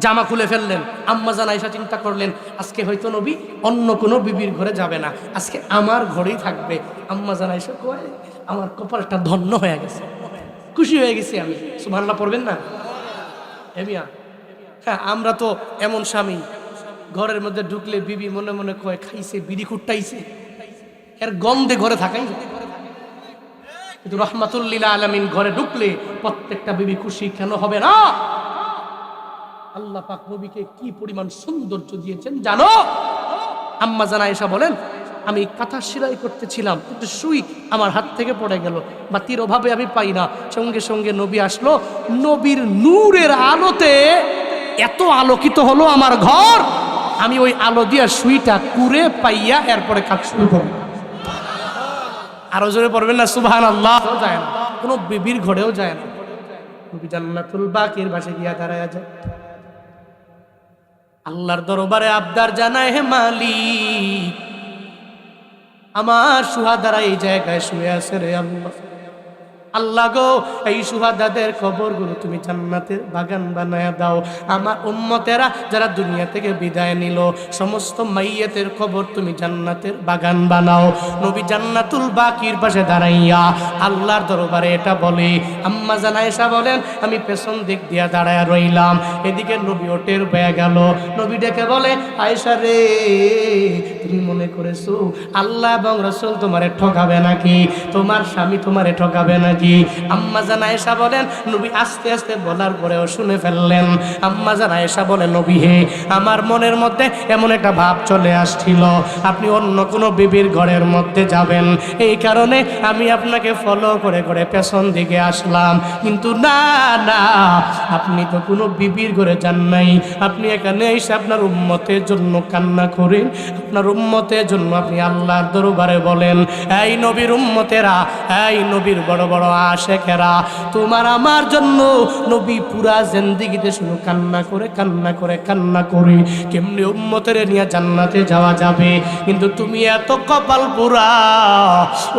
জামা খুলে ফেললেন। আম্মা জান আয়েশা চিন্তা করলেন, আজকে হয়তো নবী অন্য কোনো বিবির ঘরে যাবে না, আজকে আমার ঘরেই থাকবে। আম্মা জান আয়েশা কয়, আমার কপালটা ধন্য হয়ে গেছে, খুশি হয়ে গেছি আমি। সুবহানাল্লাহ পড়বেন না? হ্যাঁ, আমরা তো এমন স্বামী, ঘরের মধ্যে ঢুকলে বিবি মনে মনে কয় খাইছে বিড়ি কুট্টাইছে, এর গন্ধে ঘরে থাকাই যায়। কিন্তু রহমাতুল্লিল আলামিন ঘরে ঢুকলে প্রত্যেকটা বিবি খুশি কেন হবে না? আল্লাহ পাক নবীকে কি পরিমাণ সৌন্দর্য দিয়েছেন জানো? আম্মা জান আয়েশা বলেন, আমি কাঁথা সেলাই করতেছিলাম, কিন্তু সুই আমার হাত থেকে পড়ে গেল, বাতির অভাবে আমি পাই না। সঙ্গে সঙ্গে নবী আসলো, নবীর নূরের আলোতে এত আলোকিত হলো আমার ঘর, আমি ওই আলো দিয়া সুইটা কুরে পাইয়া এরপরে কাজ শুরু করব। আরো জোরে পড়বেন না সুবহানাল্লাহ? যায় না, কোনো বিবির ঘরেও যায় না। নবী জান্নাতুল বাকির পাশে গিয়া দাঁড়ায়া যায়, আল্লাহর দরবারে আবদার জানায়, হে মালিক, আমার সুহাদারা এই জায়গায় শুয়ে আছে রে আল্লাহ। আল্লাহ গো, এই সুহাদাদের কবরগুলো তুমি জান্নাতের বাগান বানায়া দাও। আমার উম্মতেরা যারা দুনিয়া থেকে বিদায় নিল, সমস্ত মাইয়াতের কবর তুমি জান্নাতের বাগান বানাও। নবী জান্নাতুল বাকির পাশে দাঁড়াইয়া আল্লাহর দরবারে এটা বলে। আম্মা জান আয়েশা বলেন, আমি পেছন দিক দিয়া দাঁড়ায়া রইলাম, এদিকে নবী ওটের বয়ে গেল। নবী ডেকে বলে, আয়েশা রে, তুমি মনে করেছো আল্লাহ এবং রাসূল তোমারে ঠকাবে নাকি? তোমার স্বামী তোমারে ঠকাবে নাকি? আম্মা জান আয়েশা বলেন, নবী আস্তে আস্তে বলার পরেও শুনে ফেললেন। আম্মা জান আয়েশা বলেন, নবী হে, আমার মনের মধ্যে এমন একটা ভাব চলে আসছিল আপনি অন্য কোনো বিবির ঘরের মধ্যে যাবেন, এই কারণে আমি আপনাকে ফলো করে করে পেছন দিকে আসলাম। কিন্তু না না, আপনি তো কোনো বিবির ঘরে যান নাই, আপনি এখানে এসে আপনার উম্মতের জন্য কান্না করেন, আপনার উম্মতের জন্য আপনি আল্লাহর দরবারে বলেন, এই নবীর উম্মতেরা, এই নবীর বড় বড় আশেকেরা, তোমার আমার জন্য নবী পুরা জিন্দেগিতে শুধু কান্না করে কান্না করে কান্না করে কেমনি উম্মতের নিয়ে জান্নাতে যাওয়া যাবে। কিন্তু তুমি এত কপাল পুরা,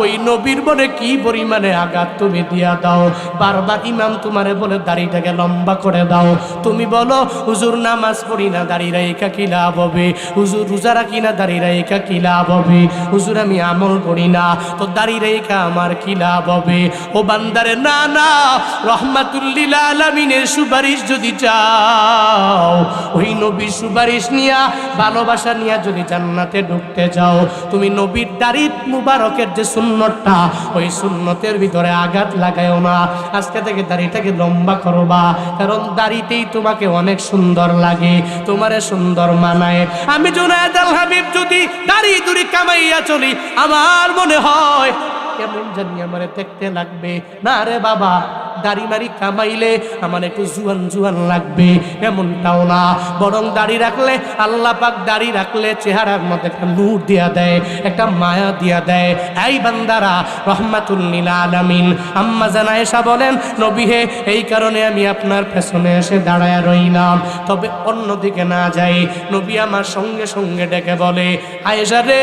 ওই নবীর মনে কি পরিমাণে আঘাত তুমি দিয়া দাও। বারবার ইমাম তোমারে বলে দাড়িটাকে লম্বা করে দাও, তুমি বলো হুজুর নামাজ পড়ি না, দাড়ি রাইখা কি লাভ হবে? হুজুর রোজা রাখি না, দাড়ি রাইখা কি লাভ হবে? হুজুর আমি আমল করি না, তো দাড়ি রাইখা আমার কি লাভ হবে? ও বান্দারে, না না, রহমাতুল্লিল আলামিনের সুপারিশ যদি চাও, ওই নবীর সুপারিশ নিয়া ভালোবাসা নিয়া যদি জান্নাতে ঢুকতে যাও, তুমি নবীর দাড়ি মুবারকের যে সুন্নতটা, ওই সুন্নতের ভিতরে আঘাত লাগায়ও না। আজকে থেকে দাড়িটাকে লম্বা করবা, কারণ দাড়িতেই তোমাকে অনেক সুন্দর লাগে, তোমারে সুন্দর মানায়। আমি জুনায়েদ আল হাবিব যদি দাড়ি দুড়ি কামাইয়া চলি, আমার মনে হয় কেমন জানি আমার দেখতে লাগবে। না রে বাবা, দাড়ি মারি কামাইলে আমার একটু জুয়ান জুয়ান লাগবে এমনটাও না, বরং দাড়ি রাখলে, আল্লাহ পাক দাড়ি রাখলে চেহারার মধ্যে একটা নূর দিয়া দেয়, একটা মায়া দিয়া দেয়। এই বান্দারা, রহমাতুল্লিল আলামিন আম্মা জান আয়েশা বলেন, নবী হে, এই কারণে আমি আপনার পেছনে এসে দাঁড়ায় রইলাম। তবে অন্যদিকে না যাই, নবী আমার সঙ্গে সঙ্গে ডেকে বলে, আয়েশা রে,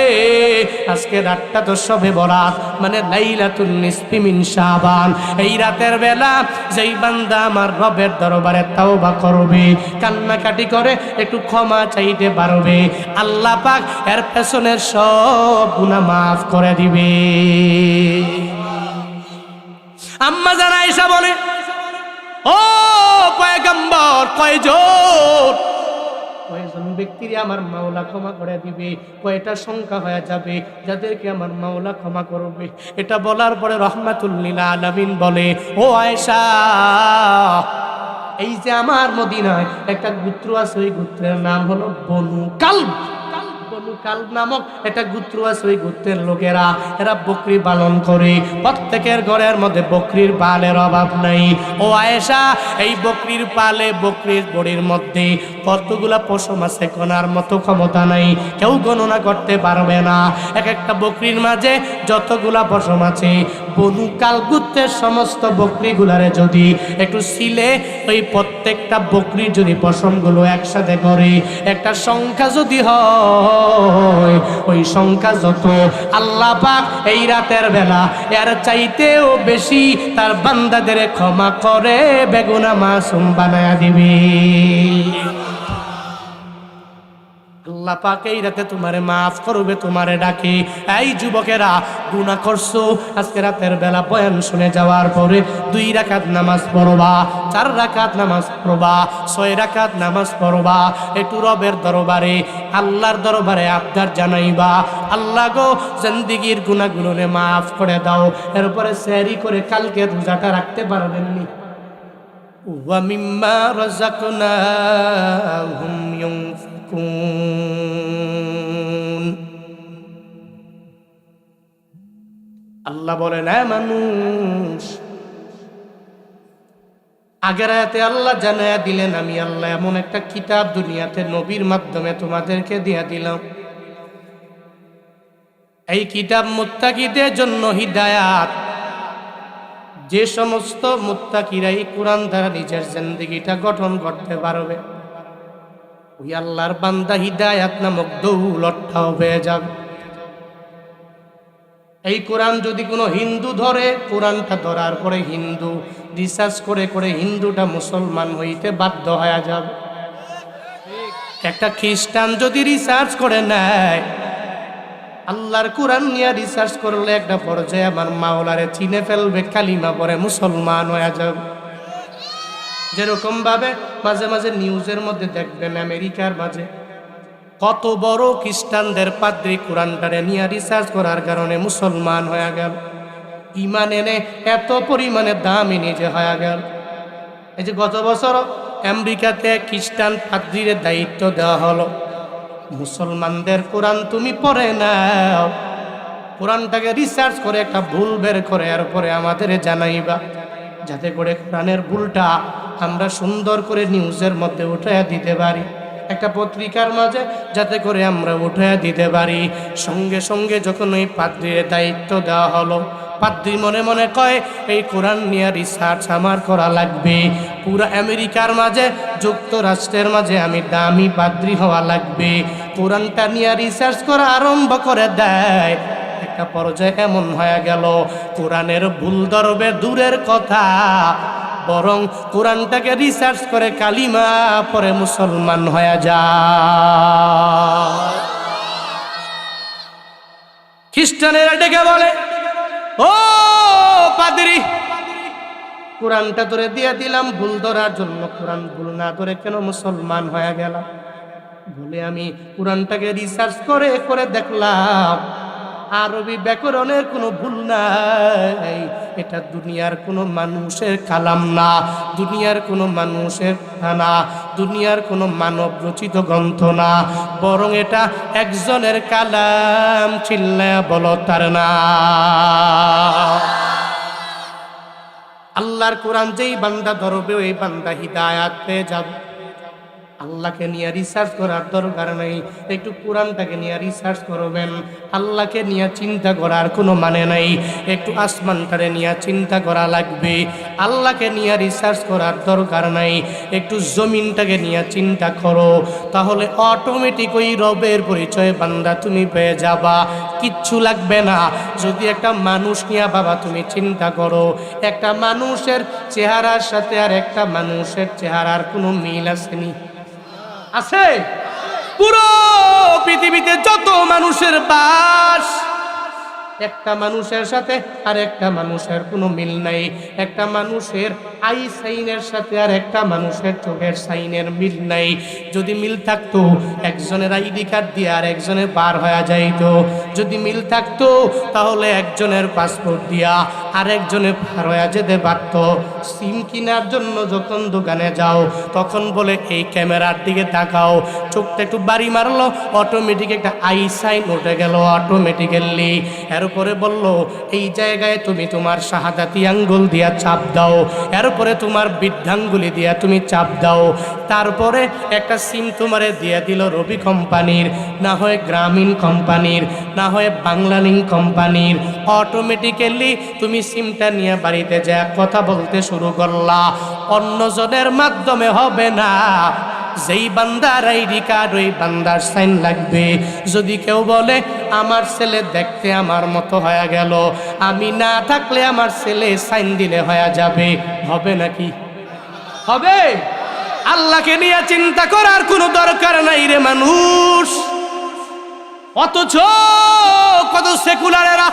আজকে রাতটা তো শবে বরাত, মানে লাইলাতুন নিসফি মিন শাবান। এই রাতের বেলা যেই বান্দা আমার রবের দরবারে তাওবা করবে, কান্নাকাটি করে একটু ক্ষমা চাইতে পারবে, আল্লাহ পাক এর পেছনের সব গুনাহ মাফ করে দিবে। আম্মা জান আয়েশা বলে, ও পয়গম্বর, কয়জন ব্যক্তির আমার মাওলা ক্ষমা করে দিবে? কয়টা সংখ্যা হয়ে যাবে যাদেরকে আমার মাওলা ক্ষমা করবে? এটা বলার পরে রহমাতুল্লিল আলামিন বলে, ও আয়েশা, এই যে আমার মদিনায় একটা গোত্র আছে, ওই গোত্রের নাম হলো বনু কালব। বনু কালব নামক একটা গোত্র আছে, ওই গোত্রের লোকেরা, এরা বকরি পালন করে, প্রত্যেকের ঘরের মধ্যে বকরির পালের অভাব নাই। ও আয়েশা, এই বকরির পালে, বকরির বড়ির মধ্যে কতগুলা পশম আছে গোনার মতো ক্ষমতা নাই, কেউ গণনা করতে পারবে না। এক একটা বকরির মাঝে যতগুলা পশম আছে, বনু কালব গোত্রের সমস্ত বকরিগুলারে যদি একটু সিলে, ওই প্রত্যেকটা বকরির যদি পশমগুলো একসাথে করে একটা সংখ্যা যদি হয়, ওই সংখ্যা যত, আল্লাহ পাক এই রাতের বেলা এর চাইতেও বেশি তার বান্দাদের ক্ষমা করে বেগুনা মাসুম বানায়া দিবে। আল্লাহ পাক এই রাতে তোমারে মাফ করবে, তোমারে ডাকে। এই যুবকেরা, গুনাহ করছো, আজকে রাতের বেলা বয়ান শুনে যাওয়ার পরে 2 রাকাত নামাজ পড়বা, 4 রাকাত নামাজ পড়বা, 6 রাকাত নামাজ পড়বা। একটু রবের দরবারে, আল্লাহর দরবারে আবদার জানাইবা, আল্লাহ গো জিন্দেগীর গুনাহগুলোরে মাফ করে দাও। এরপরে সেহরি করে কালকে রোজাটা রাখতে পারবেননি। ওয়া মিম্মা রাযাকনাহুম ইউনফিকুন। আল্লাহ বলেন, হ্যাঁ মানুষ, আগের আয়াতে আল্লাহ জানায়া দিলেন, আমি আল্লাহ এমন একটা কিতাব দুনিয়াতে নবীর মাধ্যমে তোমাদেরকে দিয়া দিলাম। এই কিতাব মুত্তাকিদের জন্য হিদায়াত। যে সমস্ত মুত্তাকিরা এই কোরআন দ্বারা নিজের জিন্দেগিটা গঠন করতে পারবে, ওই আল্লাহর বান্দা হিদায়াত নামক দৌলতটাও পেয়ে যাবে। এই কোরআন যদি কোনো হিন্দু ধরে, কোরআনটা ধরার পরে হিন্দু রিসার্চ করে করে হিন্দুটা মুসলমান হইতে বাধ্য হয়ে যাবে। একটা খ্রিস্টান যদি রিসার্চ করে নেয়, আল্লাহর কোরআন নিয়ে রিসার্চ করলে একটা পর্যায়ে আমার মাওলারে চিনে ফেলবে, কালিমা পরে মুসলমান হয়ে যাবে। যেরকম ভাবে মাঝে মাঝে নিউজের মধ্যে দেখবেন আমেরিকার মাঝে কত বড় খ্রিস্টানদের পাদ্রী কোরআনটারে নিয়ে রিসার্চ করার কারণে মুসলমান হয়ে গেল, ইমান এনে এত পরিমাণে দামি নিজে হয়ে গেল। এই যে গত বছর আমেরিকাতে খ্রিস্টান পাদ্রীর দায়িত্ব দেওয়া হলো, মুসলমানদের কোরআন তুমি পড়ে নাও, কোরআনটাকে রিসার্চ করে একটা ভুল বের করে এরপরে আমাদের জানাইবা, যাতে করে কোরআনের ভুলটা আমরা সুন্দর করে নিউজের মধ্যে উঠাইয়া দিতে পারি, একটা পত্রিকার মাঝে যাতে করে আমরা উঠাইয়া দিতে পারি। সঙ্গে সঙ্গে যখন ওই পাদ্রীর দায়িত্ব দেওয়া হলো, পাদ্রী মনে মনে কয় এই কোরআন নিয়ে রিসার্চ আমার করা লাগবে, পুরা আমেরিকার মাঝে যুক্তরাষ্ট্রের মাঝে আমি দামি পাদ্রী হওয়া লাগবে। কোরআনটা নিয়ে রিসার্চ করা আরম্ভ করে দেয়। একটা পর্যায়ে এমন হয়ে গেল, কোরআনের ভুল ধরবে দূরের কথা, বরং কোরআনটাকে রিসার্চ করে কালিমা পরে মুসলমান হয়ে যায়। খ্রিস্টানেরা ডেকে বলে, ও পাদ্রী, কোরআনটা ধরে দিয়ে দিলাম ভুল ধরার জন্য, কোরআন ভুল না ধরে কেন মুসলমান হয়ে গেল? বলে আমি কোরআনটাকে রিসার্চ করে করে দেখলাম আরবি ব্যাকরণের কোনো ভুল নাই, এটা দুনিয়ার কোনো মানুষের কালাম না, দুনিয়ার কোনো মানুষের না, দুনিয়ার কোনো মানব রচিত গ্রন্থ না, বরং এটা একজনের কালাম, চিল্লায়া বলো তার না। আল্লাহর কোরআন যেই বান্দা ধরবে ওই বান্দা হিদায়াত পেয়ে যাবে। আল্লাহকে নিয়ে রিসার্চ করার দরকার নেই, একটু কোরআনটাকে নিয়ে রিসার্চ করবেন। আল্লাহকে নিয়ে চিন্তা করার কোনো মানে নাই, একটু আসমানটারে নিয়ে চিন্তা করা লাগবে। আল্লাহকে নিয়ে রিসার্চ করার দরকার নাই, একটু জমিনটাকে নিয়ে চিন্তা করো, তাহলে অটোমেটিক ওই রবের পরিচয় বান্দা তুমি পেয়ে যাবা, কিচ্ছু লাগবে না। যদি একটা মানুষ নিয়ে বাবা তুমি চিন্তা করো, একটা মানুষের চেহারার সাথে আর একটা মানুষের চেহারার কোনো মিল আসেনি? আছে? পুরো পৃথিবীতে যত মানুষের বাস, একটা মানুষের সাথে আর একটা মানুষের কোনো মিল নাই। একটা মানুষের আই সাইনের সাথে আর একটা মানুষের চোখের সাইনের মিল নাই। যদি মিল থাকতো একজনের আইডি কার্ড দিয়ে আর একজনের বার হয়ে যাইতো। যদি মিল থাকতো তাহলে একজনের পাসপোর্ট দিয়া আর একজনের পার হয়ে যেতে পারতো। সিম কেনার জন্য যখন দোকানে যাও তখন বলে এই ক্যামেরার দিকে তাকাও, চোখটা একটু বাড়ি মারলো, অটোমেটিক একটা আই সাইন উঠে গেল অটোমেটিক্যালি। এরপরে বলল এই জায়গায় তুমি তোমার শাহাদাতি আঙ্গুল দিয়া চাপ দাও, এরপরে তোমার বৃদ্ধাঙ্গুলি দিয়া তুমি চাপ দাও। তারপরে একটা সিম তোমারে দিয়ে দিল রবি কোম্পানির, না হয় গ্রামীণ কোম্পানির, না হয় বাংলালিংক কোম্পানির। অটোমেটিক্যালি তুমি সিমটা নিয়ে বাড়িতে যা কথা বলতে শুরু করলা, অন্যজনের মাধ্যমে হবে না। যেই বান্দার আইডি কার্ড ওই বান্দার সাইন লাগবে। যদি কেউ বলে আমার ছেলে দেখতে আমার মতো হয়ে গেল, আমি না থাকলে আমার ছেলে সাইন দিলে হয়ে যাবে, হবে নাকি? হবে? আল্লাহকে নিয়ে চিন্তা করার কোনো দরকার নাই রে মানুষ। অথচ কত সেকুলারেরা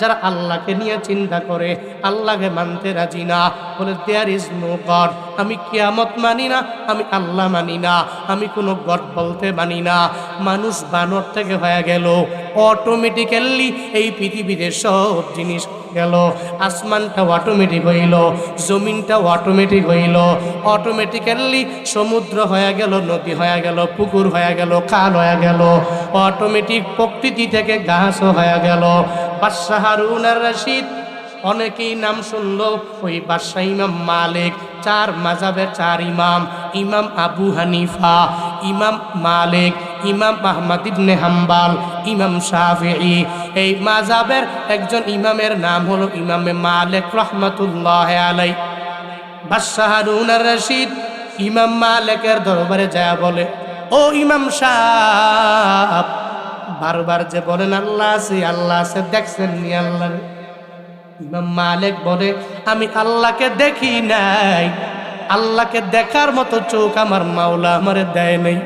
যারা আল্লাহকে নিয়ে চিন্তা করে, আল্লাহকে মানতে রাজি না, বলে দেয়ার ইজ নো গড, আমি কিয়ামত মানি না, আমি আল্লাহ মানি না, আমি কোনো গড বলতে মানি না। মানুষ বানর থেকে হয়ে গেল, অটোমেটিক্যালি এই পৃথিবীতে সব জিনিস গেল। আসমানটা অটোমেটিক হইল, জমিনটা অটোমেটিক হইল, অটোমেটিক্যালি সমুদ্র হয়ে গেল, নদী হয়ে গেল, পুকুর হয়ে গেল, খাল হয়ে গেল, অটোমেটিক প্রকৃতি থেকে গাছও হয়ে গেল। বাদশাহ হারুন আর রশিদ, অনেকেই নাম শুনলো, ওই বাদশাহ ইমাম মালিক, চার মাযহাবের চার ইমাম, ইমাম আবু হানিফা, ইমাম মালিক, ইমাম আহমদ ইবনে হাম্বল, ইমাম শাফিঈ, এই মাযহাবের একজন ইমামের নাম হলো ইমামে মালিক রাহমাতুল্লাহ আলাইহি। বাদশাহ হারুন আর রশিদ ইমাম মালিকের দরবারে যায় বলে, ও ইমাম সাহেব, বারবার যে বলেন আল্লাহ আছে আল্লাহ আছে, দেখছেন নি আল্লাহ? ইমাম মালিক বলে, আমি আল্লাহকে দেখি নাই, আল্লাহকে দেখার মতো চোখ আমার মাওলা আমারে দেয় নাই।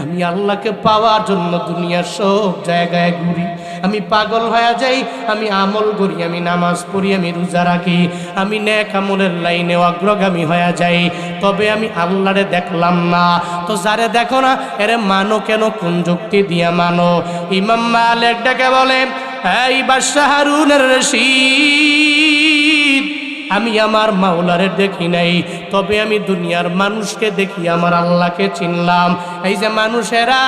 আমি আল্লাহকে পাওয়ার জন্য দুনিয়ার সব জায়গায় ঘুরি, আমি পাগল হয়ে যাই, আমি আমল করি, আমি নামাজ পড়ি, আমি রোজা রাখি, আমি নেক আমলের লাইনে অগ্রগামী হয়ে যাই, তবে আমি আল্লাহরে দেখলাম না। তো যারে দেখো না এরে মানো কেন? কোন যুক্তি দিয়া মানো? ইমাম মালিক ডেকে বলে, এই বাদশাহ হারুন আর রশিদ, আমি আমার মাওলারে দেখি নাই, তবে আমি দুনিয়ার মানুষকে দেখি, আমার আল্লাহকে চিনলাম। এই যে মানুষেরা,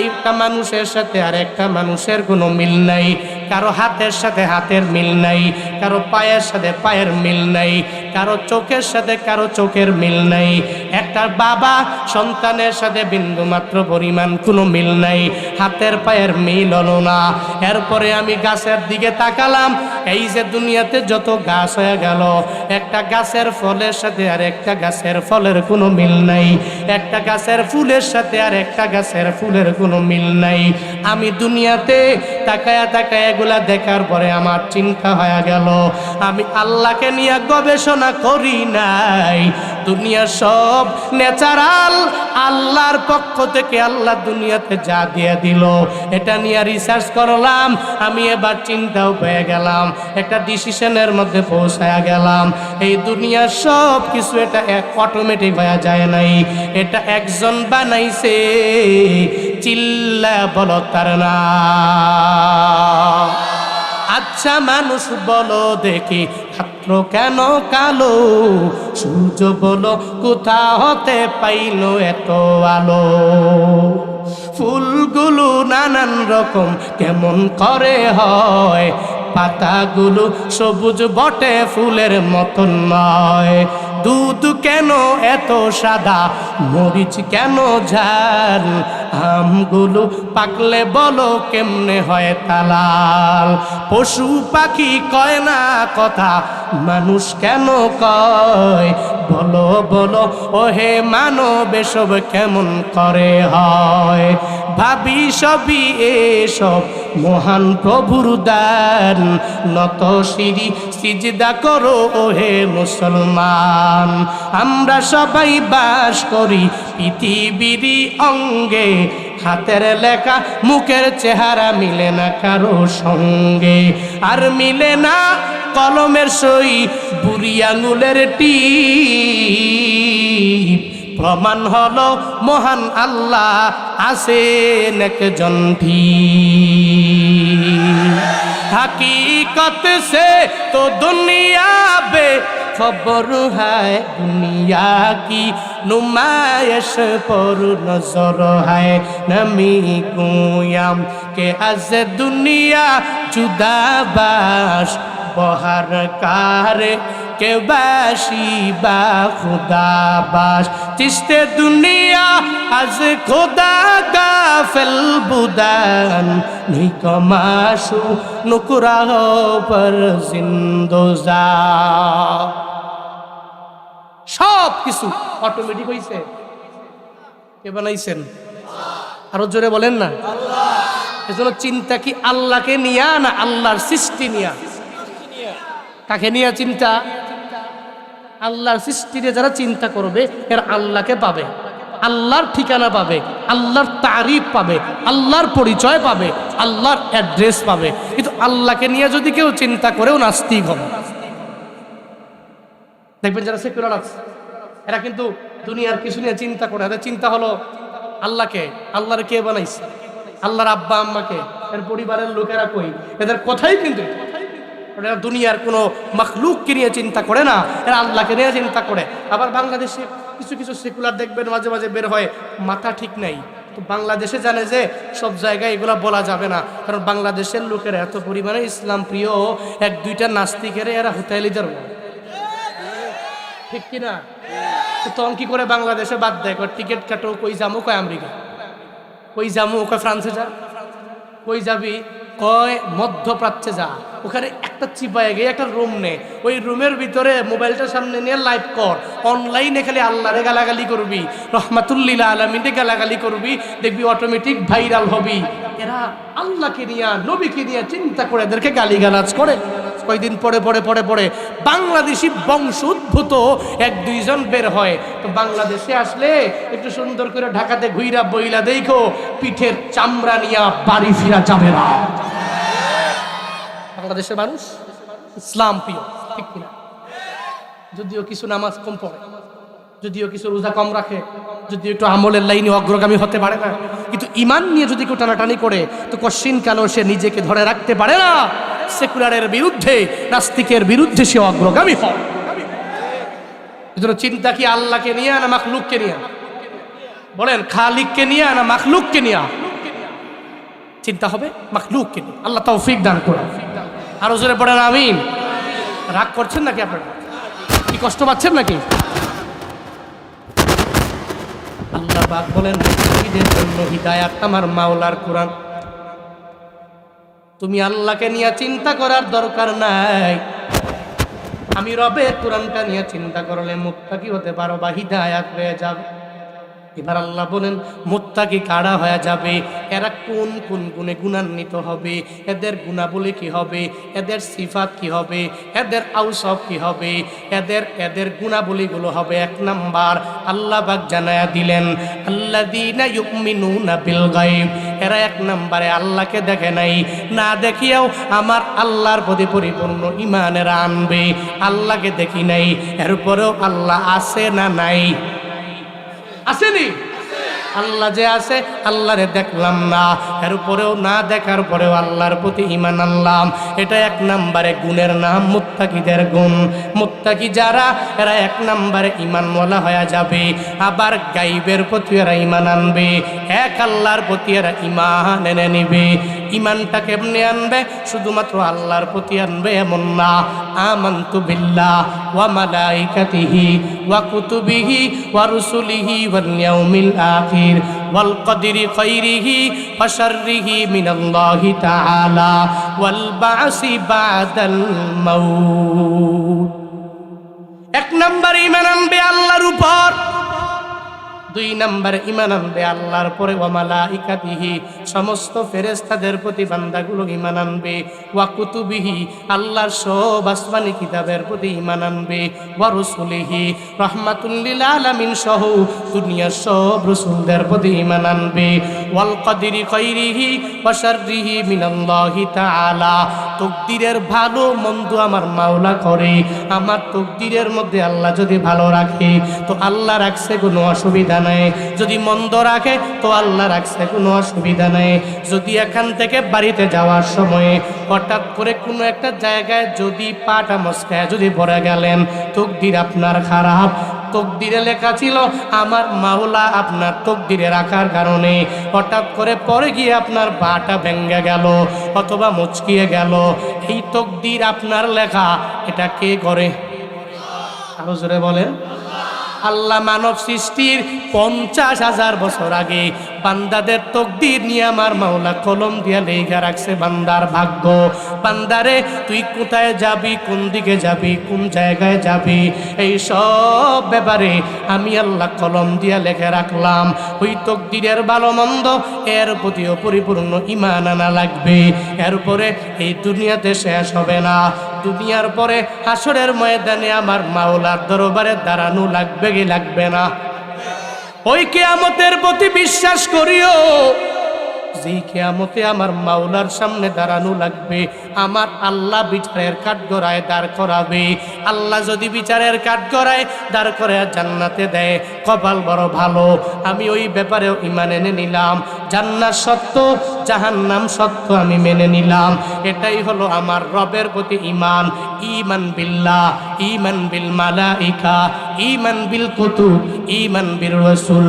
একটা মানুষের সাথে আর একটা মানুষের কোনো মিল নাই, কারো হাতের সাথে হাতের মিল নাই, কারো পায়ের সাথে পায়ের মিল নাই, কারো চোখের সাথে কারো চোখের মিল নাই, একটা বাবা সন্তানের সাথে বিন্দু মাত্র পরিমাণ কোনো মিল নাই, হাতের পায়ের মিল হলো না। এরপরে আমি গাছের দিকে তাকালাম, এই যে দুনিয়াতে যত গাছ হয়ে গেল, একটা গাছের ফলের সাথে আর একটা গাছের ফলের কোনো মিল নাই, একটা গাছের ফুলের সাথে আর একটা গাছের ফুলের কোনো মিল নাই। আমি দুনিয়াতে তাকায়া তাকায়া এগুলা দেখার পরে আমার চিন্তা হয়ে গেল, আমি আল্লাহকে নিয়ে গবেষণা করি নাই, দুনিয়ার সব ন্যাচারাল আল্লাহর পক্ষ থেকে আল্লাহ দুনিয়াতে যা দিয়ে দিল এটা নিয়ে রিসার্চ করলাম। আমি এবার চিন্তাও পেয়ে গেলাম, একটা ডিসিশনের মধ্যে পৌঁছায়া গেলাম, এই দুনিয়ার সব কিছু এটা এক অটোমেটিক হয়ে যায় নাই, এটা একজন বানাইছে, চিল্লা বলো তার না। আচ্ছা মানুষ বলো দেখি, ছাত্র কেন কালো? সূর্য বলো কোথা হতে পাইলো এত আলো? ফুলগুলো নানান রকম কেমন করে হয়, পাতাগুলো সবুজ বটে ফুলের মতন নয়। দুধ কেন এত সাদা, মরিচ কেন ঝাল, আমগুলো পাকলে বলো কেমনে হয় তালাল। পশু পাখি কয় না কথা, মানুষ কেন কয়? বলো বলো ওহে মানব এসব কেমন করে হয়? ভাবি সবই এসব মহান প্রভুর দান, নত শিরি সিজদা করো ওহে মুসলমান। আমরা সবাই বাস করি পৃথিবীরই অঙ্গে, হাতের লেখা মুখের চেহারা মিলে না কারো সঙ্গে, আর মিলে না কলমের সই বুড়ি আঙুলের টিপ। প্রমাণ হলো মহান আল্লাহ আছেন একজন ঠিক। हकीकत से तो दुनिया बेखबर है, दुनिया की नुमाइश पर नजर है। नमी गोयाम के आज दुनिया जुदा बाश बहर कार के बाशी बा खुदा बाश। चिश्ते दुनिया आज खुदा गाफिल बुदान, नहीं कमाशु नुकरा पर जिंदोजा। সব কিছু অটোমেটিক হইছে, কে বানাইছেন? আরো জোরে বলেন না আল্লাহ। এজন্য চিন্তা কি আল্লাহকে নিয়া না আল্লাহর সৃষ্টি নিয়া? কাকে নিয়ে চিন্তা? আল্লাহর সৃষ্টিতে যারা চিন্তা করবে এরা আল্লাহকে পাবে, আল্লাহর ঠিকানা পাবে, আল্লাহর তারিফ পাবে, আল্লাহর পরিচয় পাবে, আল্লাহর অ্যাড্রেস পাবে। কিন্তু আল্লাহকে নিয়ে যদি কেউ চিন্তা করেও নাস্তিক হবে। দেখবেন যারা সেকুলার আছে এরা কিন্তু দুনিয়ার কিছু নিয়ে চিন্তা করে। এদের চিন্তা হলো আল্লাহকে, আল্লাহর কে বানাইছে, আল্লাহর আব্বা আম্মাকে, এর পরিবারের লোকেরা কই, এদের কথাই কিন্তু এরা দুনিয়ার কোনো মাখলুককে নিয়ে চিন্তা করে না, এরা আল্লাহকে নিয়ে চিন্তা করে। আবার বাংলাদেশে কিছু কিছু সেকুলার দেখবেন মাঝে মাঝে বের হয়, মাথা ঠিক নাই। তো বাংলাদেশে জানে যে সব জায়গায় এগুলা বলা যাবে না, কারণ বাংলাদেশের লোকেরা এত পরিমাণে ইসলাম প্রিয়, এক দুইটা নাস্তিকের এরা হোটেলিদের ঠিক কিনা। তখন কি করে বাংলাদেশে বাদ দেয়, টিকিট কাটো, কই যামো, কয় আমেরিকা, কই যামো, কয় ফ্রান্সে যা, কই যাবি, কয় মধ্যপ্রাচ্যে যা, ওখানে একটা চিপায় গিয়ে একটা রুম নে, ওই রুমের ভিতরে মোবাইলটা সামনে নিয়ে লাইভ কর, অনলাইনে খালি আল্লাহরে গালাগালি করবি, রহমাতুল্লিল আলামিনকে গালাগালি করবি, দেখবি অটোমেটিক ভাইরাল হবি। এরা আল্লাহকে নিয়ে, নবীকে নিয়ে চিন্তা করে এদেরকে গালিগালাজ করে। কয়দিন পরে পরে পরে পরে বাংলাদেশি বংশ উদ্ভূত এক দুইজন বের হয়, তো বাংলাদেশে আসলে একটু সুন্দর করে ঢাকাতে ঘুইরা বইলা দেখো, পিঠের চামড়া নিয়ে বাড়ি ফিরা যাবে না। বাংলাদেশের মানুষ ইসলাম প্রিয়, ঠিক কিনা। যদিও কিছু নামাজ কম পড়ে, যদিও কিছু রোজা কম রাখে, যদিও একটু আমলের লাইনে অগ্রগামী হতে পারে না, কিন্তু ইমান নিয়ে যদি কেউ টানাটানি করে তো কশ্চিন কালো সে নিজেকে ধরে রাখতে পারে না। সেকুলারের বিরুদ্ধে, নাস্তিকের বিরুদ্ধে সে অগ্রগামী হয়। চিন্তা কি আল্লাহকে নিয়ে না মাখলুককে নিয়ে? বলেন, খালিককে নিয়ে না মাখলুককে নিয়ে? চিন্তা হবে মাখলুককে নিয়ে। আল্লাহ তৌফিক দান করুন। আরো জোরে পড়েন আমিন। রাগ করছেন নাকি আপনারা? কি কষ্ট পাচ্ছেন নাকি? আল্লাহ পাক বলেন, মুত্তাকিদের জন্য হিদায়াত আমার মাওলার কোরআন। তুমি আল্লাহকে নিয়ে চিন্তা করার দরকার নাই, আমি রবের কোরআনটা নিয়ে চিন্তা করলে মুত্তাকি হতে পারো বা হিদায়াত হয়ে যাবে। এবার আল্লাহ বলেন, মুত্তাকি কারা হয়ে যাবে? এরা কোন কোন গুণে গুণান্বিত হবে, এদের গুণাবলী কি হবে, এদের সিফাত কি হবে, এদের আউসাফ কি হবে, এদের গুণাবলীগুলো হবে। এক নাম্বার আল্লাহ পাক জানায়া দিলেন, আল্লাযীনা ইউমিনুনা বিল গায়ব। এরা এক নাম্বারে আল্লাহকে দেখে নাই, না দেখিয়াও আমার আল্লাহর প্রতি পরিপূর্ণ ঈমান এরা আনবে। আল্লাহকে দেখি নাই, এরপরেও আল্লাহ আছে না নাই? আসেনি? আল্লাহ যে আছে, আল্লাহরে দেখলাম না, এর উপরেও না দেখার পরেও আল্লাহর প্রতি ঈমান আনলাম। এটা এক নম্বরে গুণের নাম মুত্তাকিদের গুণ। মুত্তাকি যারা, এরা এক নম্বরে ঈমানওয়ালা হয়ে যাবে। আবার গায়বের প্রতি এরা ঈমান আনবে, এক আল্লাহর প্রতি এরা ঈমান এনে নিবে। ঈমানটা কেমনে আনবে? শুধুমাত্র আল্লাহর প্রতি আনবে এমন না। আমানতু বিল্লাহ ওয়া মালাইকাতিহি ওয়া কুতুবিহি ওয়া রুসুলিহি ওয়াল ইয়াউমিল আখির ওয়াল কদরি খাইরিহি ওয়া শাররিহি মিনাল্লাহি তাআলা ওয়াল বা'সি বা'দাল মাউত। এক নম্বরে ঈমান আনবে আল্লাহর উপর, দুই নম্বরে ঈমান আনবে আল্লাহর পরে ওয়া মালাইকাতিহি, সমস্ত ফেরেশতাদের প্রতি বান্দাগুলো ঈমান আনবে। ওয়া কুতুবিহি, আল্লাহর সব আসমানি কিতাবের প্রতি ঈমান আনবে। ওয়া রুসুলিহি, রাহমাতুল লিল আলামিন সহ দুনিয়ার সব রাসূলদের প্রতি ঈমান আনবে। ওয়াল কদরি খাইরিহি ওয়া শাররিহি মিনাল্লাহি তাআলা, তাকদীরের ভালো মন্দ আমার মাওলা করে। আমার তাকদীরের মধ্যে আল্লাহ যদি ভালো রাখে তো আল্লাহ রাখছে, কোনো অসুবিধা নাই। যদি মন্দ রাখে তো আল্লাহ রাখছে, কোনো অসুবিধা নাই। যদি এখান থেকে বাড়িতে যাওয়ার সময়ে হঠাৎ করে কোনো একটা জায়গায় যদি পাটা মস্কায় যদি পড়ে গেলেন, তাকদীর আপনার খারাপ, তাকদীরে লেখা ছিল আমার মাওলা আপনার তাকদীরে রাখার কারণে হঠাৎ করে পড়ে গিয়ে আপনার পাটা ভেঙে গেল অথবা মুচকিয়ে গেল, এই তাকদীর আপনার লেখা, এটা কে করে? আরো জোরে বলেন। আল্লাহ মানব সৃষ্টির 50,000 বছর আগে বান্দাদের তাকদীর নিয়ে আমার মাওলা কলম দিয়া লেখা রাখছে বান্দার ভাগ্য। বান্দারে তুই কোথায় যাবি, কোন দিকে যাবি, কোন জায়গায় যাবি, এই সব ব্যাপারে আমি আল্লাহ কলম দিয়া লেখা রাখলাম। ওই তাকদীরের ভালো মন্দ এর প্রতিও পরিপূর্ণ ঈমান আনা লাগবে। এরপরে এই দুনিয়াতে শেষ হবে না, দুনিয়ার পরে হাসরের ময়দানে আমার মাওলার দরবারে দাঁড়ানো লাগবে কি লাগবে না? ওই কিয়ামতের প্রতি বিশ্বাস করিও, যেই কিয়ামতে আমার মাওলার সামনে দাঁড়ানো লাগবে, আমার আল্লাহ বিচারের কাঠগড়ায় দাঁড় করাবে। আল্লাহ যদি বিচারের কাঠগড়ায় দাঁড় করে জান্নাতে দেয়, কপাল বড় ভালো। আমি ওই ব্যাপারেও ঈমান এনে নিলাম। জান্নাত সত্য, জাহান্নাম সত্য, আমি মেনে নিলাম। এটাই হলো আমার রবের প্রতি ঈমান। ঈমান বিল্লাহ, ঈমান বিল মালাইকা, ঈমান বিল কুতুব, ঈমান বির রাসূল,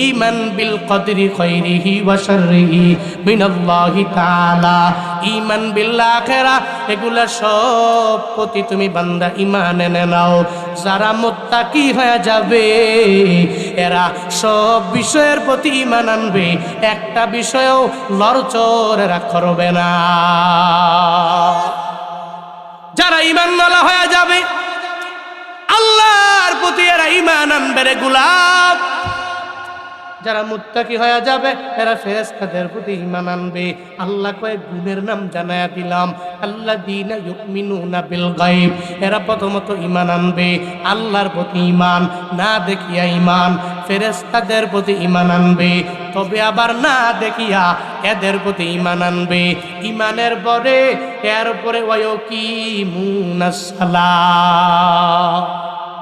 ঈমান বিল কদরি খাইরিহি ওয়া শাররিহি মিনাল্লাহি তাআলা, ঈমান বিল আখিরা। এগুলা সব প্রতি তুমি বান্দা ঈমান এনে নাও। যারা মুত্তাকি হয়ে যাবে এরা সব বিষয়ের প্রতি ঈমান আনবে, একটা বিষয়েও লড়চড় এরা করবে না। যারা ঈমানওয়ালা হয়ে যাবে আল্লাহর প্রতি এরা ঈমান আনবে রে গোলাম। যারা মুত্তাকি হয়ে যাবে এরা ফেরেশতাদের প্রতি ঈমান আনবে। আল্লাহ কয়েক গুণের নাম জানায়া দিলাম। আল্লাযীনা ইউমিনুনা বিল গায়ব, এরা প্রথমত ঈমান আনবে আল্লাহর প্রতি ঈমান, না দেখিয়া ঈমান। ফেরেশতাদের প্রতি ঈমান আনবে, তবে আবার না দেখিয়া এদের প্রতি ঈমান আনবে। ঈমানের পরে এর উপরে ওয়ায়ুকিমুনাস সালাহ,